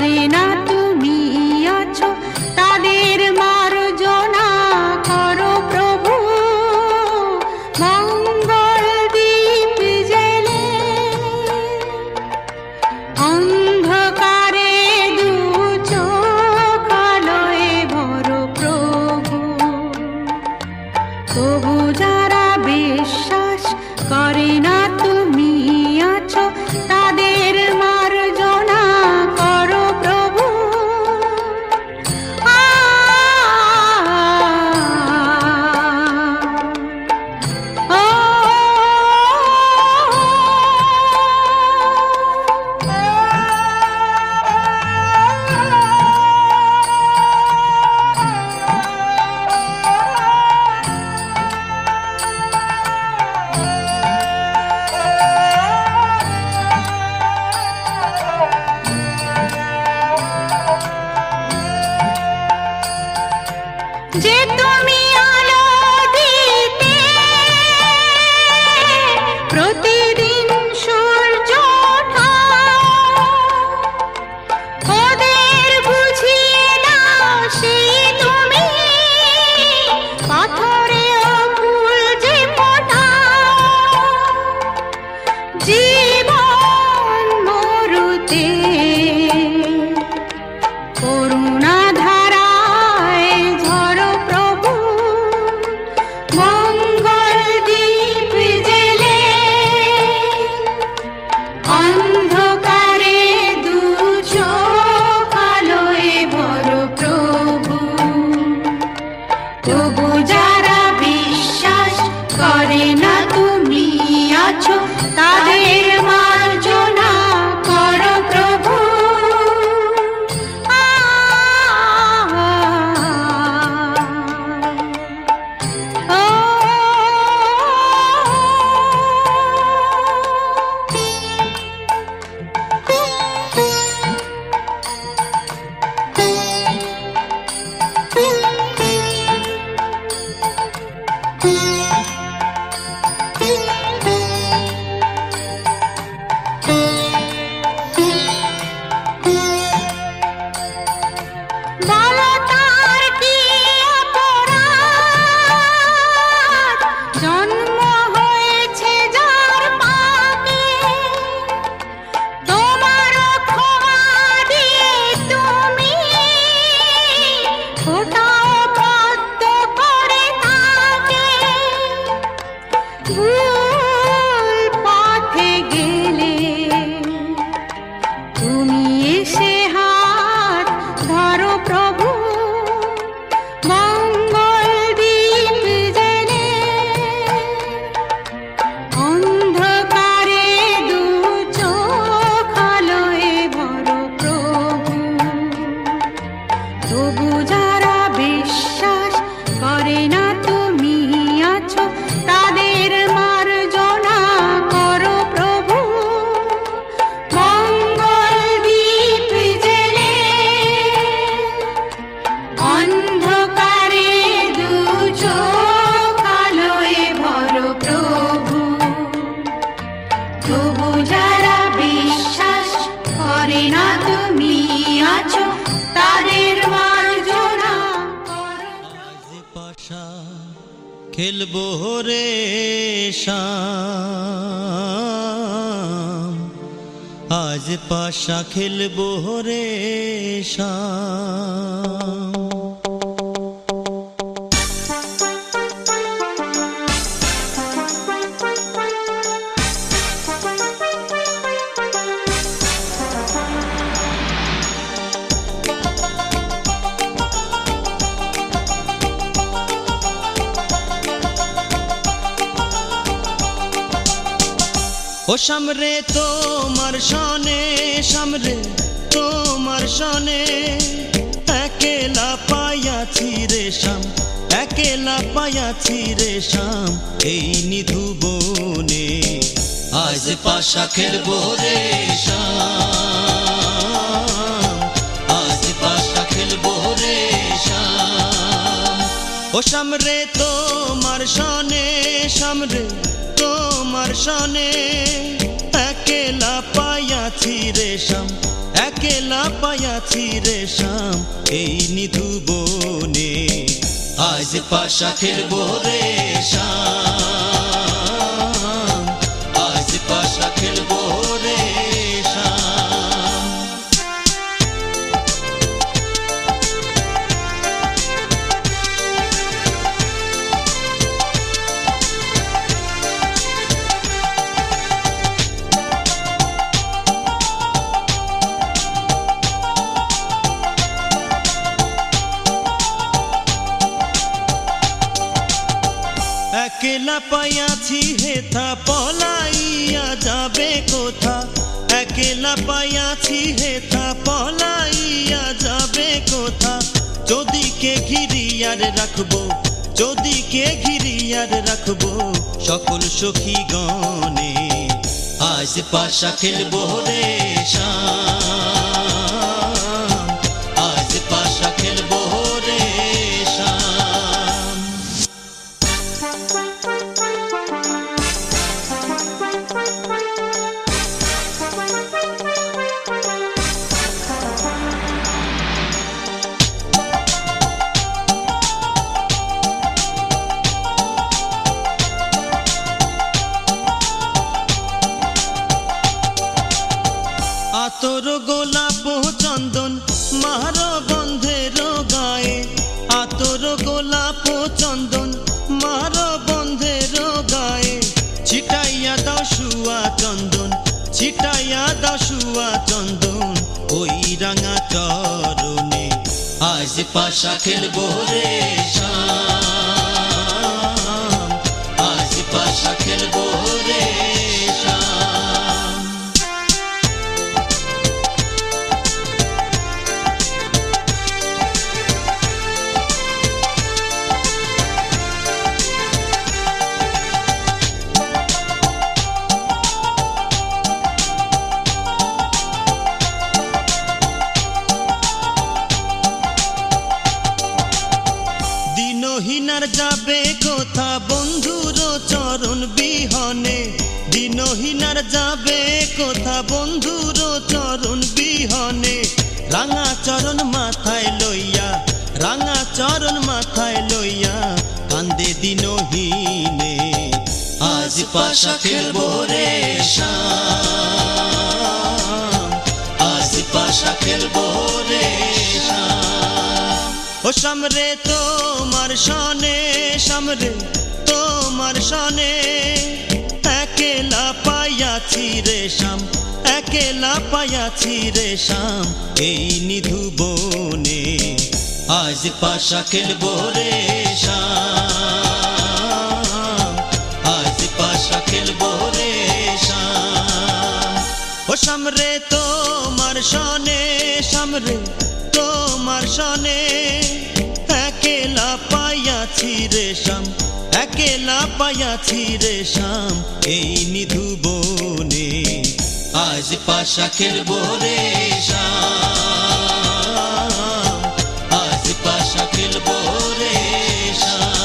Speaker 3: করে না তুমি আছো তাদের মার্জনা করো প্রভু মঙ্গল দীপ জেলে অন্ধকারে দু চোখ আলোয় ভরো প্রভু তবু যারা বিশ্বাস করে না তুমি আছো তাদের মার্জনা করো প্রভু যে তুমি আলো দিতে প্রতিদিন সূর্য ওঠাও ওদের বুঝিয়ে দাও সেই তুমি পাথরেও ফুল যে ফোটাও জীবন মরুতে করুণা ধারায় ঝরো প্রভু মঙ্গল দীপ জেলে অন্ধকারে দু চোখ আলোয় ভরো প্রভু তবু যারা বিশ্বাস করে না তুমি আছো তাদের মার্জনা করো প্রভু বলো তার কি অপরাধ জন্ম হয়েছে যার পাপে তোমার ক্ষমা দিয়ে তুমি ফোটাও পদ্ম করে তাকে ভুল পথে গেলে তুমি এসে হাত ধরো প্রভু মঙ্গল দীপ জেলে অন্ধকারে দু চোখ আলোয় ভরো প্রভু তবু যারা বিশ্বাস করে না তুমি আছো তাদের মার্জনা করো প্রভু মঙ্গল দীপ জেলে অন্ধকারে দু চোখ আলোয় ভরো প্রভু তবু যারা বিশ্বাস করে না তুমি আছো তাদের মার্জনা করো
Speaker 2: আজ পাশা খেলবো রে শাম আজ পাশা খেলবো রে শাম ও সামরে তোমার সনে সামরে তোমার সনে একেলা পাইয়াছি রে শাম একেলা পাইয়াছি রে শাম এই নিধু বনে আজ পাশা খেলবো রে শাম আজ পাশা খেলবো রে শাম ও সামরে তোমার সনে সামরে তোমার সনে একেলা পাইয়াছি রে শাম একেলা পাইয়াছি রে শাম এই নিধু বনে আজ পাশা খেলবো রে শাম আজ পাশা খেলবো রে শাম একেলা পাইয়াছি হেথা পলাইয়া যাবে কোথা একেলা পাইয়াছি হেথা পলাইয়া যাবে কোথা যদি কে ঘিরিয়ার রাখবো যদি কে ঘিরিয়ার রাখবো সকল সখী গণে আজ পাশা খেলবো রে শাম আজ পাশা খেলবো রে শাম আতর গোলাপ চন্দন মার বন্ধের গায়ে আতর গোলাপ চন্দন মার বন্ধের গায়ে ছিটাইয়া দাও শুয়া চন্দন ছিটাইয়া দাও শুয়া চন্দন ওই রাঙা চরণে আজ পাশা খেলবো রে শাম আজ পাশা খেলবো রে শাম দিনহীনার যাবে কোথা বন্ধুর চরণ বিহনে দিনহীনার যাবে কোথা বন্ধুর চরণ বিহনে রাঙা চরণ মাথায় লইয়া রাঙা চরণ মাথায় লইয়া কান্দে দিনহীনে আজ পাশা খেলবো রে শাম আজ পাশা খেলবো রে শাম ও সামরে তোমার সনে সামরে তোমার সনে একেলা পাইয়াছি রে শাম একেলা পাইয়াছি রে শাম এই নিধু বনে আজ পাশা খেলবো রে শাম আজ পাশা খেলবো রে শাম ও সামরে তোমার সনে সামরে তোমার সনে একেলা পাইয়াছি রে শাম একেলা পাইয়াছি রে শাম এই নিধু বনে আজ পাশা খেলবো রে শাম আজ পাশা খেলবো রে শাম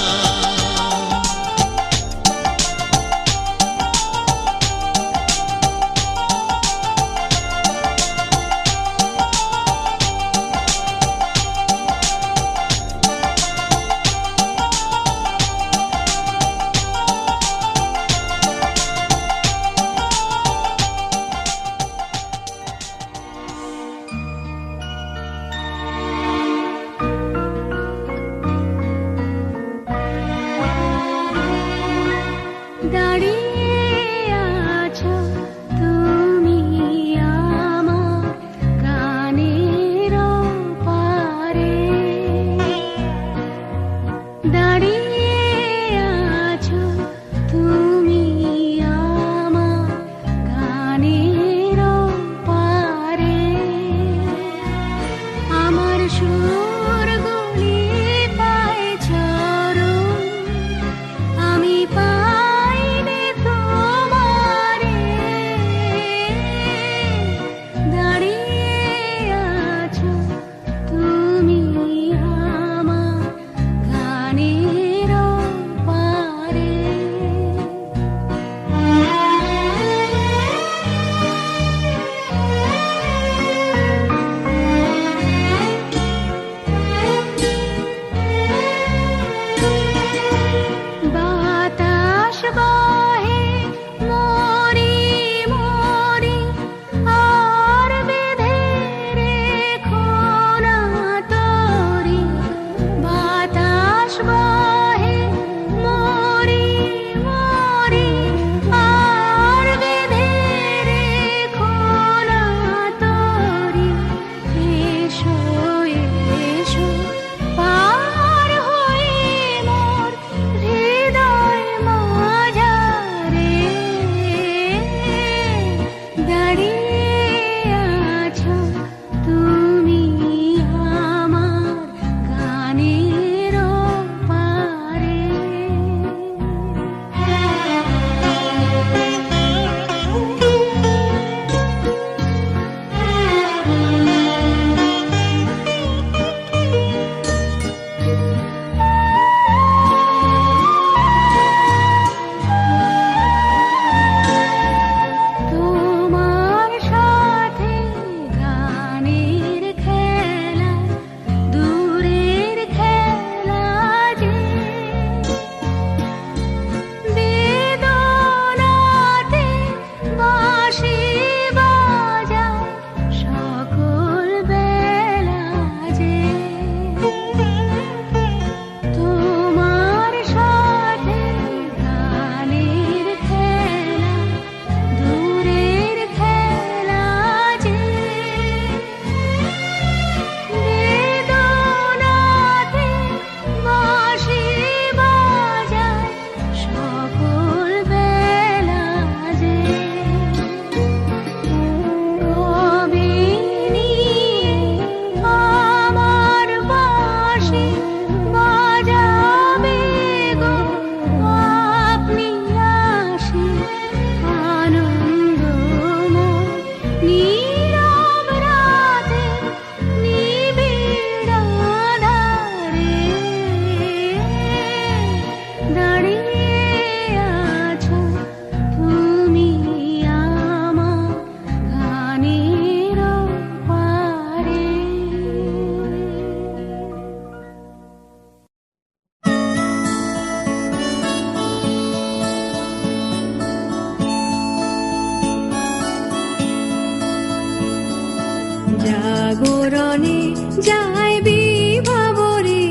Speaker 4: যায় বিভাবরী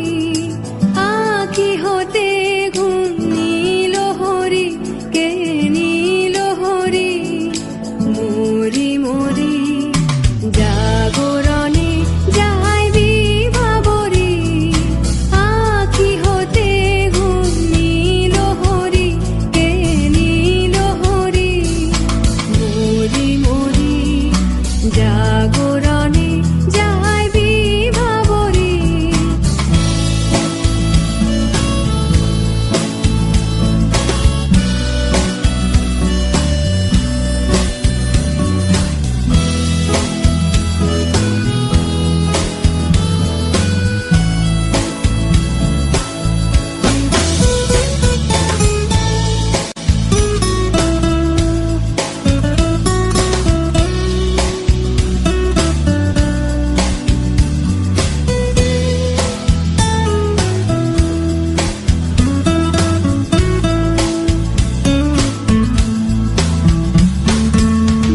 Speaker 4: আঁখি হতে ঘুম নীল হরি কে নীল হরি মরি মরি জাগরণে যায় বিভাবরী আঁখি হতে ঘুম নীল হরি কে নীল হরি মরি মরি জাগরণে যায় বিভাবরী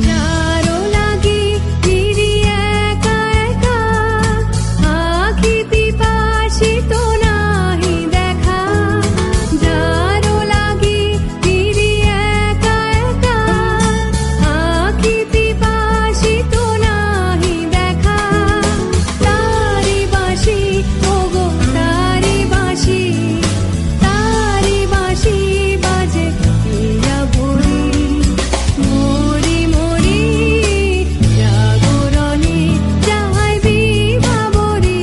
Speaker 4: যারো লাগি ফিরি একা একা আঁখি পিপাসিত নাহি দেখা যারো লাগি ফিরি একা একা আঁখি পিপাসিত নাহি দেখা তারি বাঁশি ওগো তারি বাঁশি বাজে প্রিয়া ভরি মরি মরি জাগরণে যায় বিভাবরী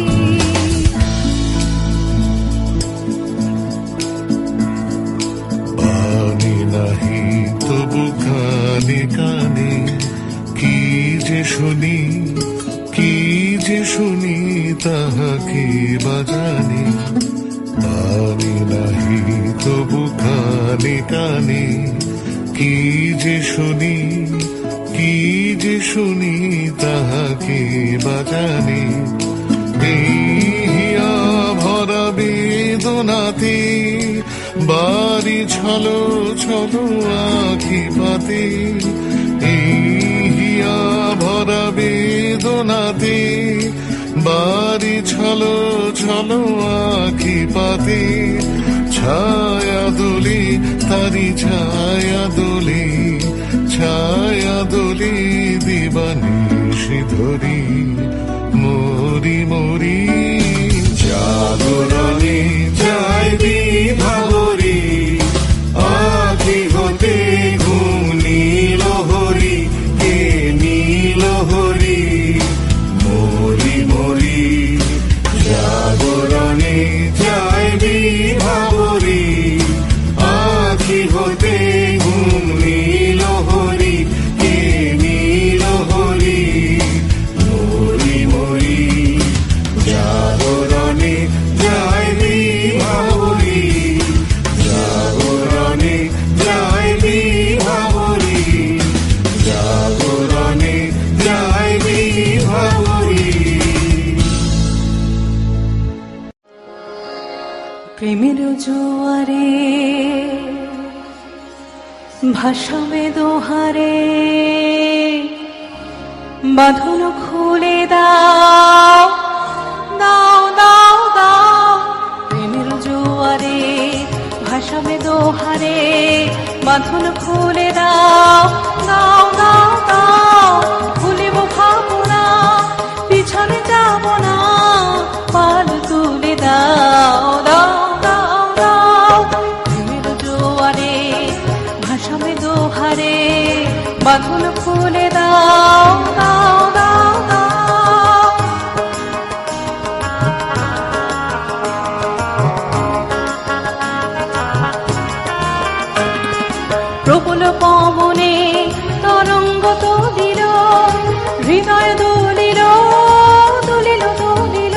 Speaker 6: পানি নাহি তবু কানে কানে কি যে শুনি তাহাকে বাজানি পানি নাহি তবু কানে কানে কি যে শুনি তাহাকে বাজানি এই হিয়া ভরা বেদনাতে বাড়ি ছলো ছলো আখি পাতে এই হিয়া ভরা বেদনাতে বাড়ি ছলো ছলো আখি পাতে ছায়া দোলে তারি ছায়া দোলে দিবানিশি ধরি মরি মরি জাগরণে যায় বিভাবরী আখি হতে ঘুম নীল হরি কে নীল হরি মরি মরি জাগরণে যায় বিভাবরী আখি হতে ঘুম নীল হরি কে নীল হরি মরি মরি জাগরণে যায় বিভাবরী জাগরণে যায় বিভাবরী জাগরণে যায় বিভাবরী।
Speaker 5: প্রেমের জোয়ারে ভাসাবে দোহারে বাঁধন খুলে দাও দাও দাও দাও প্রেমের জোয়ারে ভাসাবে দোহারে বাঁধন খুলে দাও দাও দাও দাও ভুলিব ভাবনা পিছনে যাব না পাল তুলে দাও দাও দাও দাও প্রেমের জোয়ারে ভাসাবে দোহারে বাঁধন খুলে দাও দাও দাও দাও প্রবল পবনে তরঙ্গ তুলিল হৃদয় দুলিল দুলিল দুলিল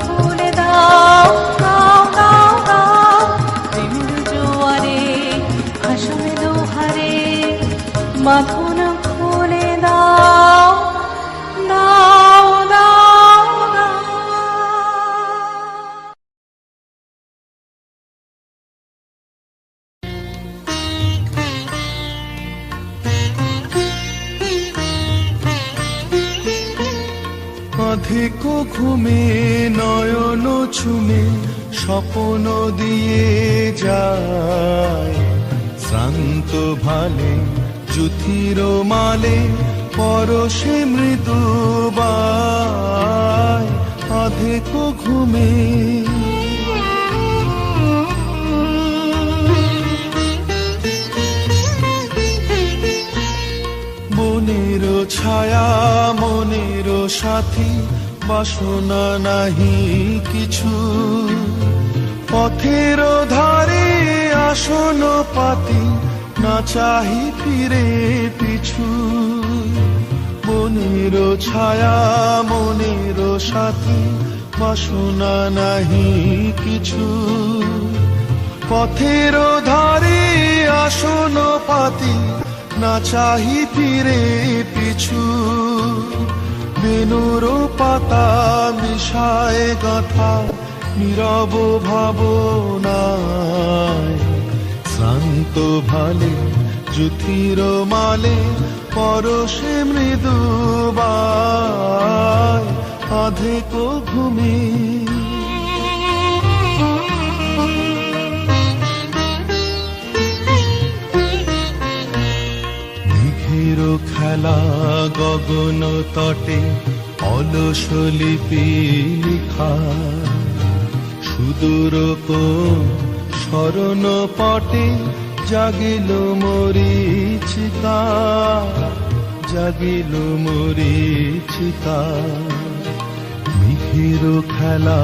Speaker 7: খুলে দাও দাও দাও দাও প্রেমের জোয়ারে ভাসবে দোহারে বাঁধন খুলে দাও দাও দাও দাও।
Speaker 1: অধিক ঘুমে নয়ন চুমে স্বপ্ন দিয়ে যায় শ্রান্ত ভালে যুথির মালে পরশে মৃদু বায় অধিক ঘুমে মনের ছায়া মনের সাথী বাসনা নাহি কিছু পথের ধারে আসন পাতি না চাহি ফিরে পিছু মনের ছায়া মনের সাথী বাসনা নাহি কিছু পথের ধারে আসন পাতি না চাহি ফিরে পিছু বেনুর পাতা মিশায় গাথা নীরব ভাবনায় শ্রান্ত ভালে যুথির মালে পরশে মৃদু বায় অধিক ঘুমে খেলা গগন তটে অলস লিপি লিখা সুদূর স্মরণ পটে জাগিল মরিচিকা জাগিল মরিচিকা মেঘের খেলা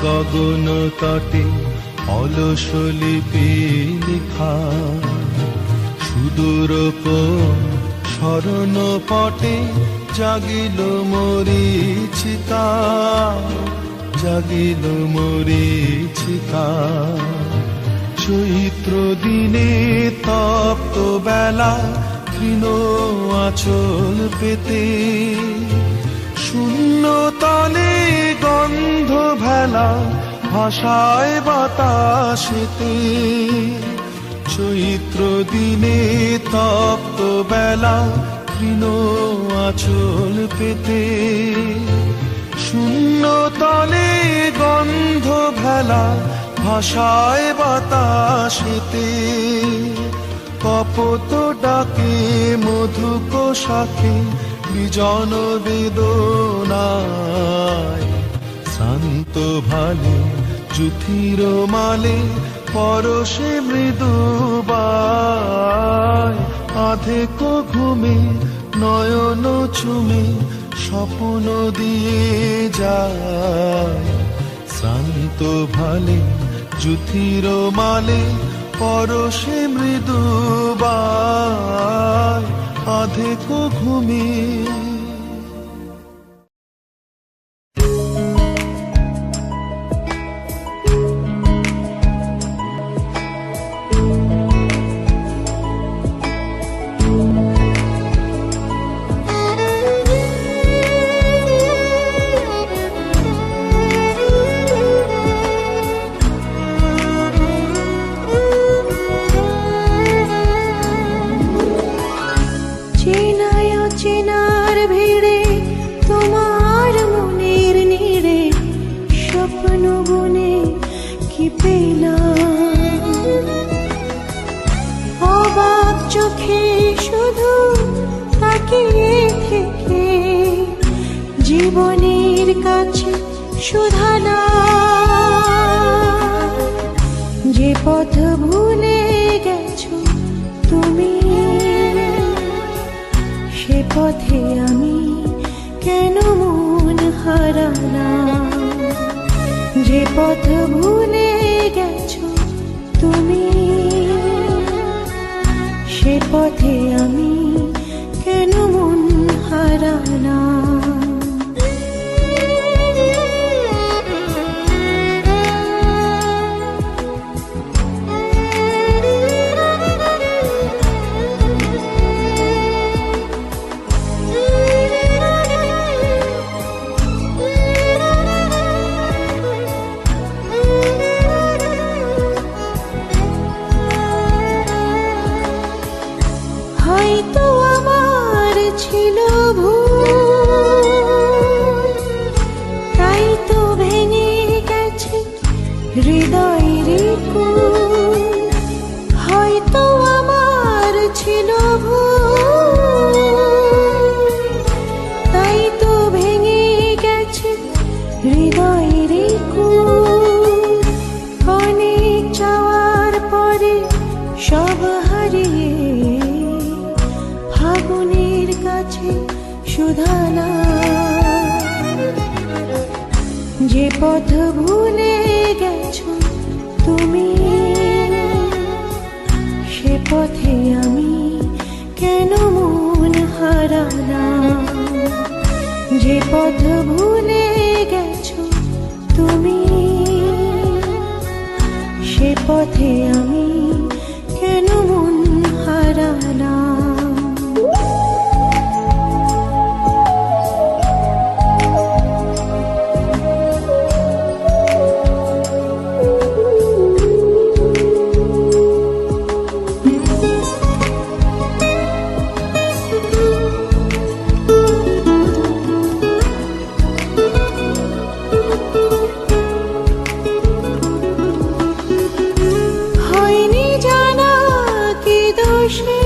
Speaker 1: গগন তটে অলস লিপি লিখা সুদূর স্মরণ পটে জাগিল মরিচিকা জাগিল মরিচিকা চৈত্র দিনে তপ্ত বেলা তৃণ আঁচল পেতে শূন্য তলে গন্ধ ভেলা ভাষায় বাতাসেতে চৈত্র দিনে তপ্ত বেলা তৃণ আঁচল পেতে শূন্য তলে গন্ধ ভেলা ভাষায় বাতাসেতে কপত ডাকে মধুক শাখে বিজন বেদনায় শান্ত ভালে যুথির মালে পরশে মৃদু বায় আধেক ঘুমে নয়ন চুমে স্বপ্ন দিয়ে যায় শান্ত ভালে যুথির মালে পরশে মৃদু বায় আধেক ঘুমে
Speaker 7: জীবনের কাছে শুধানা যে পথ ভুলে গেছো তুমি সে পথে আমি কেন মন হারানা যে পথ ভুলে গেছো তুমি সে পথে আমি কেন মন হারানা হৃদয়ের কোণ হয়তো আমার ছিল ভুল, তাই তো ভেঙে গেছে হৃদয়ের কোণ। অনেক চাওয়ার পরে সব হারিয়ে ফাগুনের কাছে সুধানা, যে পথ ভুলে গেছো তুমি সে পথে আমি কেন মন হারালাম। যে পথ ভুলে গেছো তুমি সে পথে আমি কেন মন হারালাম। হয়নি জানা কি দোষে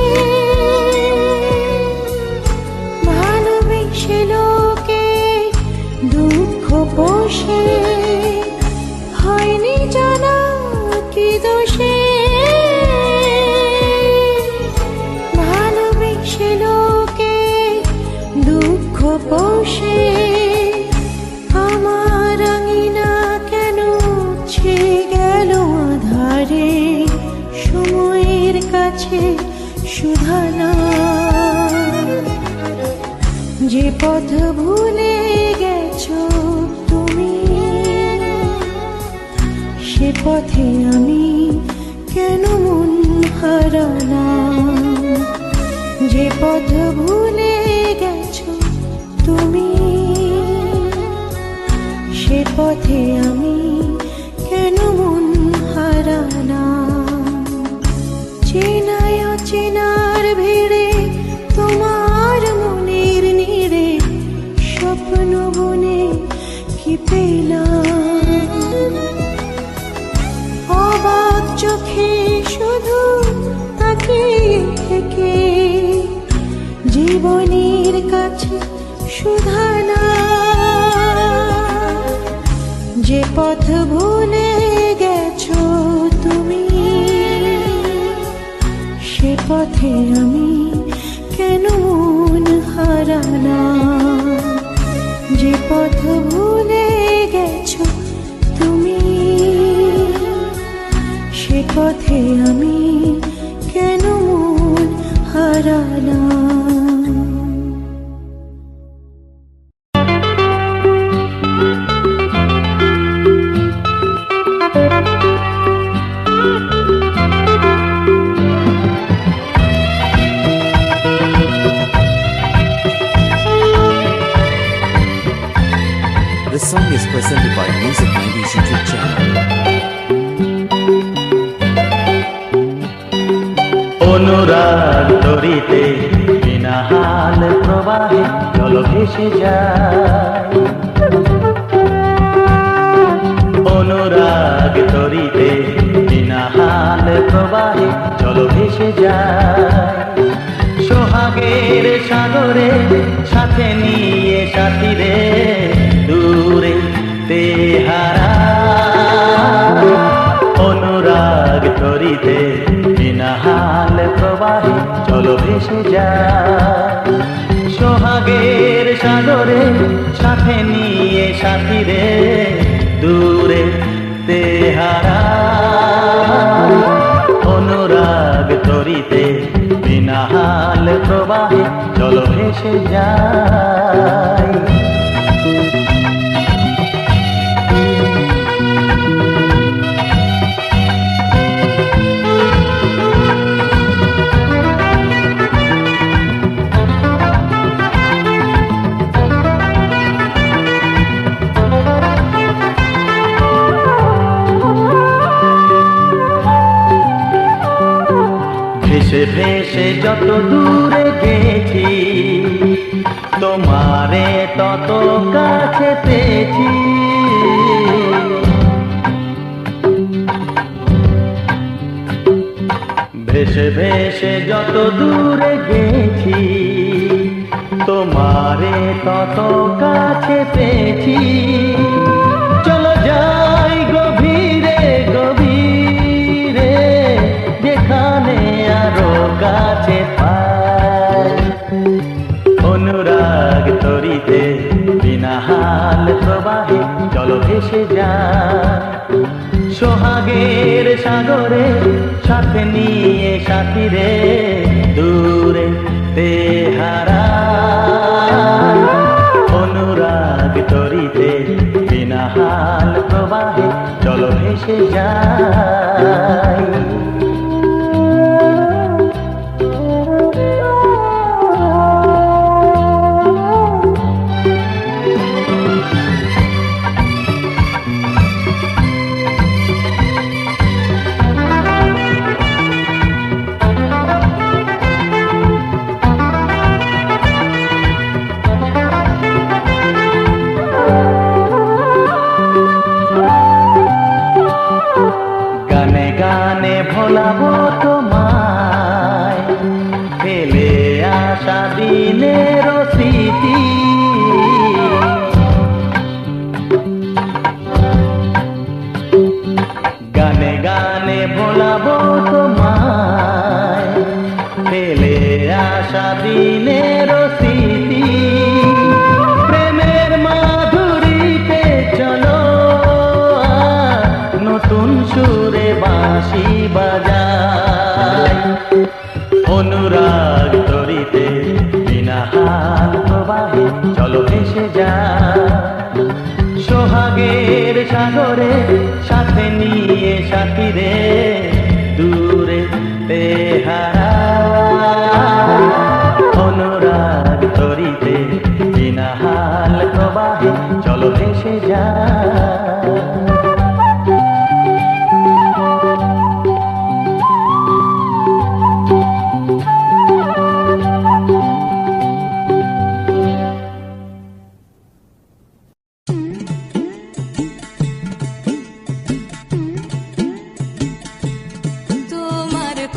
Speaker 7: ভালোবেসে লোকে দুঃখ পোষে, হয়নি জানা কি দোষে ভালোবেসে লোকে দুঃখ পোষে। আমার আঙিনা কেন ছে গেল আধারে সময়ের কাছে সুধানা, যে পথ ভুলে গেছো তুমি সে পথে আমি কেন মন হারালাম। যে পথ ভুলে গেছো তুমি সে পথে আমি কেন মন হারালাম। চেনায় অচেনার ভিড়ে তোমার মনের নিড়ে স্বপ্ন বনে কি পেলাম। অবাক চোখে শুধু তাকিয়ে থেকে জীবনের কাছে সুধানা, যে পথ ভুলে গেছো তুমি সে পথে আমি কেন মন হারালাম। যে পথ ভুলে গেছো তুমি সে পথে আমি কেন মন হারালাম।
Speaker 8: The song is presented by Music 90s YouTube channel.
Speaker 9: অনুরাগ তরিতে বিনা হাল প্রবাহে জল ভেসে যায়। অনুরাগ তরিতে বিনা হাল প্রবাহে জল ভেসে যায়। সোহাগের সাগরে সাথে নিয়ে সাথীরে দূরে তেহারা। অনুরাগ তরিতে বিনা হাল প্রবাহে চলো ভেসে যায়। সোহাগের সাগরে সাথে নিয়ে সাথীরে দূরে তেহারা। অনুরাগ তরিতে বিনা হাল প্রবাহে চলো ভেসে যায়। ভেসে ভেসে যত দূরে গেছি তোমারে তত কাছে পেয়েছি। দূরে গেছি, তোমারে তত কাছে পেয়েছি। চলো যাই গভীরে গভীরে, যেখানে আরো কাছে পাই। অনুরাগ তরিতে বিনা হাল প্রবাহে চলো ভেসে যায়। সোহাগের সাগরে সাথে নিয়ে সাথীরে দূরে তেহারায়। অনুরাগ তরিতে বিনা হাল প্রবাহে চলো ভেসে যায়। ভোলাবো তোমায়, ফেলে আসা দিনের স্মৃতি। গানে গানে ভোলাবো তোমায়, ফেলে আসা দিনের স্মৃতি। প্রেমের মাধুরীতে চলো নতুন সুরে বাঁশি বাজাই। অনুরাগ তরিতে বিনা হাল প্রবাহে চলো ভেসে যায়। সোহাগের সাগরে সাথে নিয়ে সাথীরে দূরে তেহারায়। অনুরাগ তরিতে বিনা হাল প্রবাহে চলো ভেসে যায়।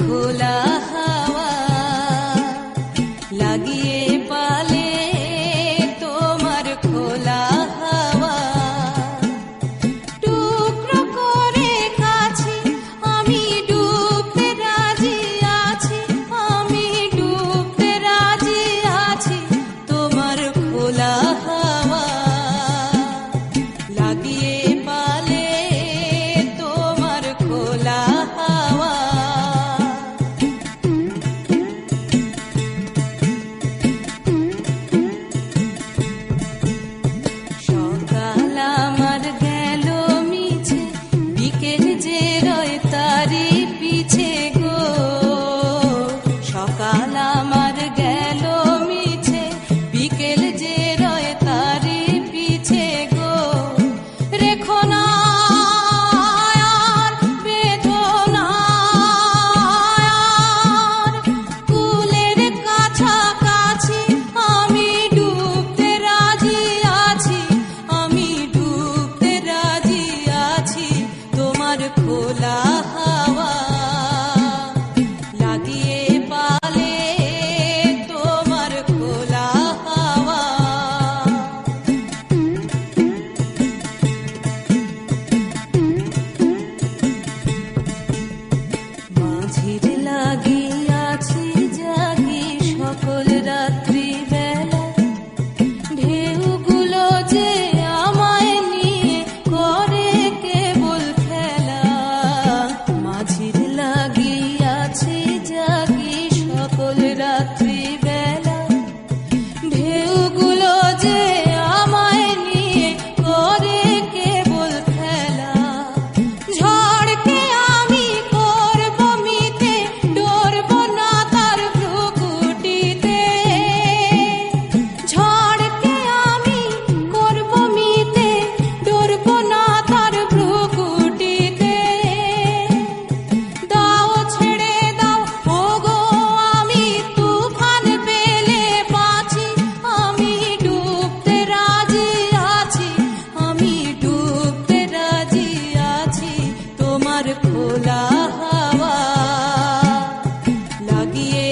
Speaker 3: খোলা হাওয়া লাগিয়ে পালে, তোমার খোলা হাওয়া টুকরো করে কাছে আমি ডুবতে রাজি আছি, আমি ডুবতে রাজি আছি। তোমার খোলা হাওয়া লাগিয়ে পালে, তোমার খোলা হাওয়া খোলা হাওয়া লাগিয়ে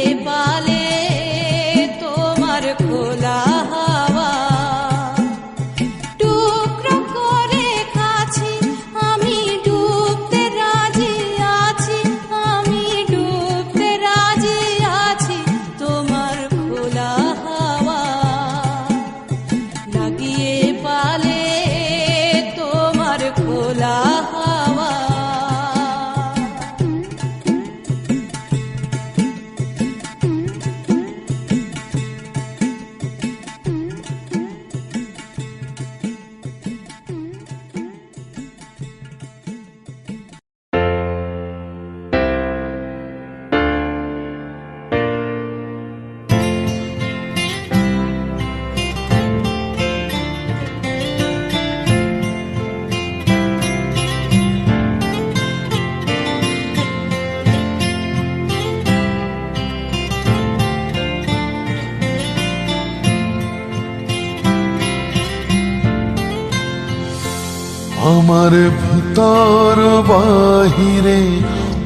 Speaker 1: আমার ভিতর বাহিরে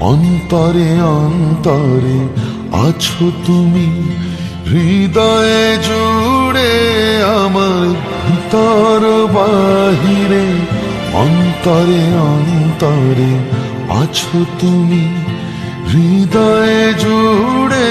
Speaker 1: অন্তরে অন্তরে আছো তুমি হৃদয়ে জুড়ে আমার ভিতর বাহিরে অন্তরে অন্তরে আছো তুমি হৃদয়ে জুড়ে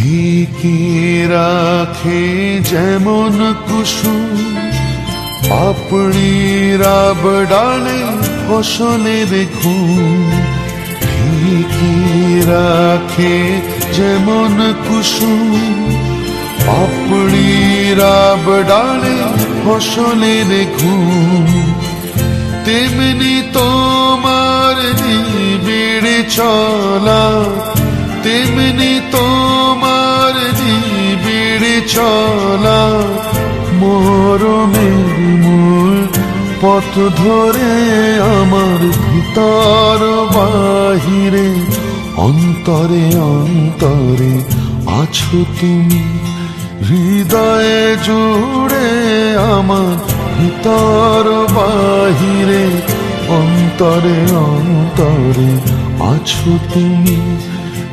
Speaker 1: ঢেকে রাখে যেমন কুসুম পাপড়ির আবডালে ফসলের ঘুম ঢেকে রাখে যেমন কুসুম পাপড়ির আবডালে ফসলের ঘুম তেমনি তোমার নিবিড় চলা তেমনি তোমার নিবিড় চলা মরমের মূল পথ ধরে আমার ভিতর বাহিরে অন্তরে অন্তরে আছো তুমি হৃদয়ে জুড়ে আমার ভিতর বাহিরে অন্তরে অন্তরে আছো তুমি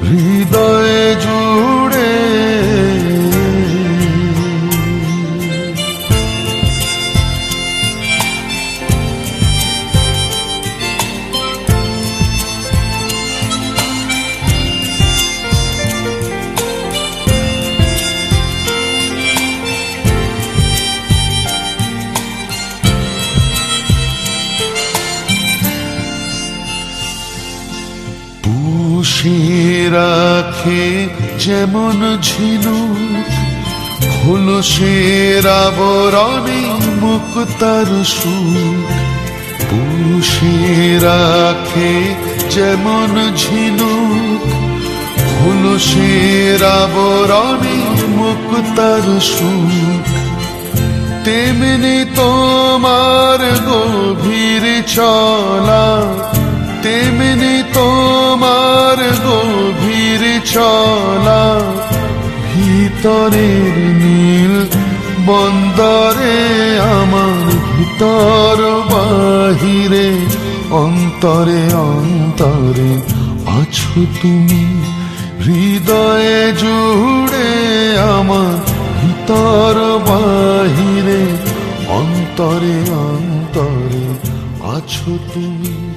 Speaker 1: হৃদয়ে জুড়ে পুষে রাখে যেমন ঝিনুক খোলসের আবরণে মুক্তার সুখ পুষে রাখে যেমন ঝিনুক খোলসের আবরণে মুক্তার সুখ তেমনি তোমার গভীর চলা তেমনি তোমার গভীর চলা ভিতরের নীল বন্দরে আমার ভিতর বাহিরে অন্তরে অন্তরে আছো তুমি হৃদয়ে জুড়ে আমার ভিতর বাহিরে অন্তরে অন্তরে আছো তুমি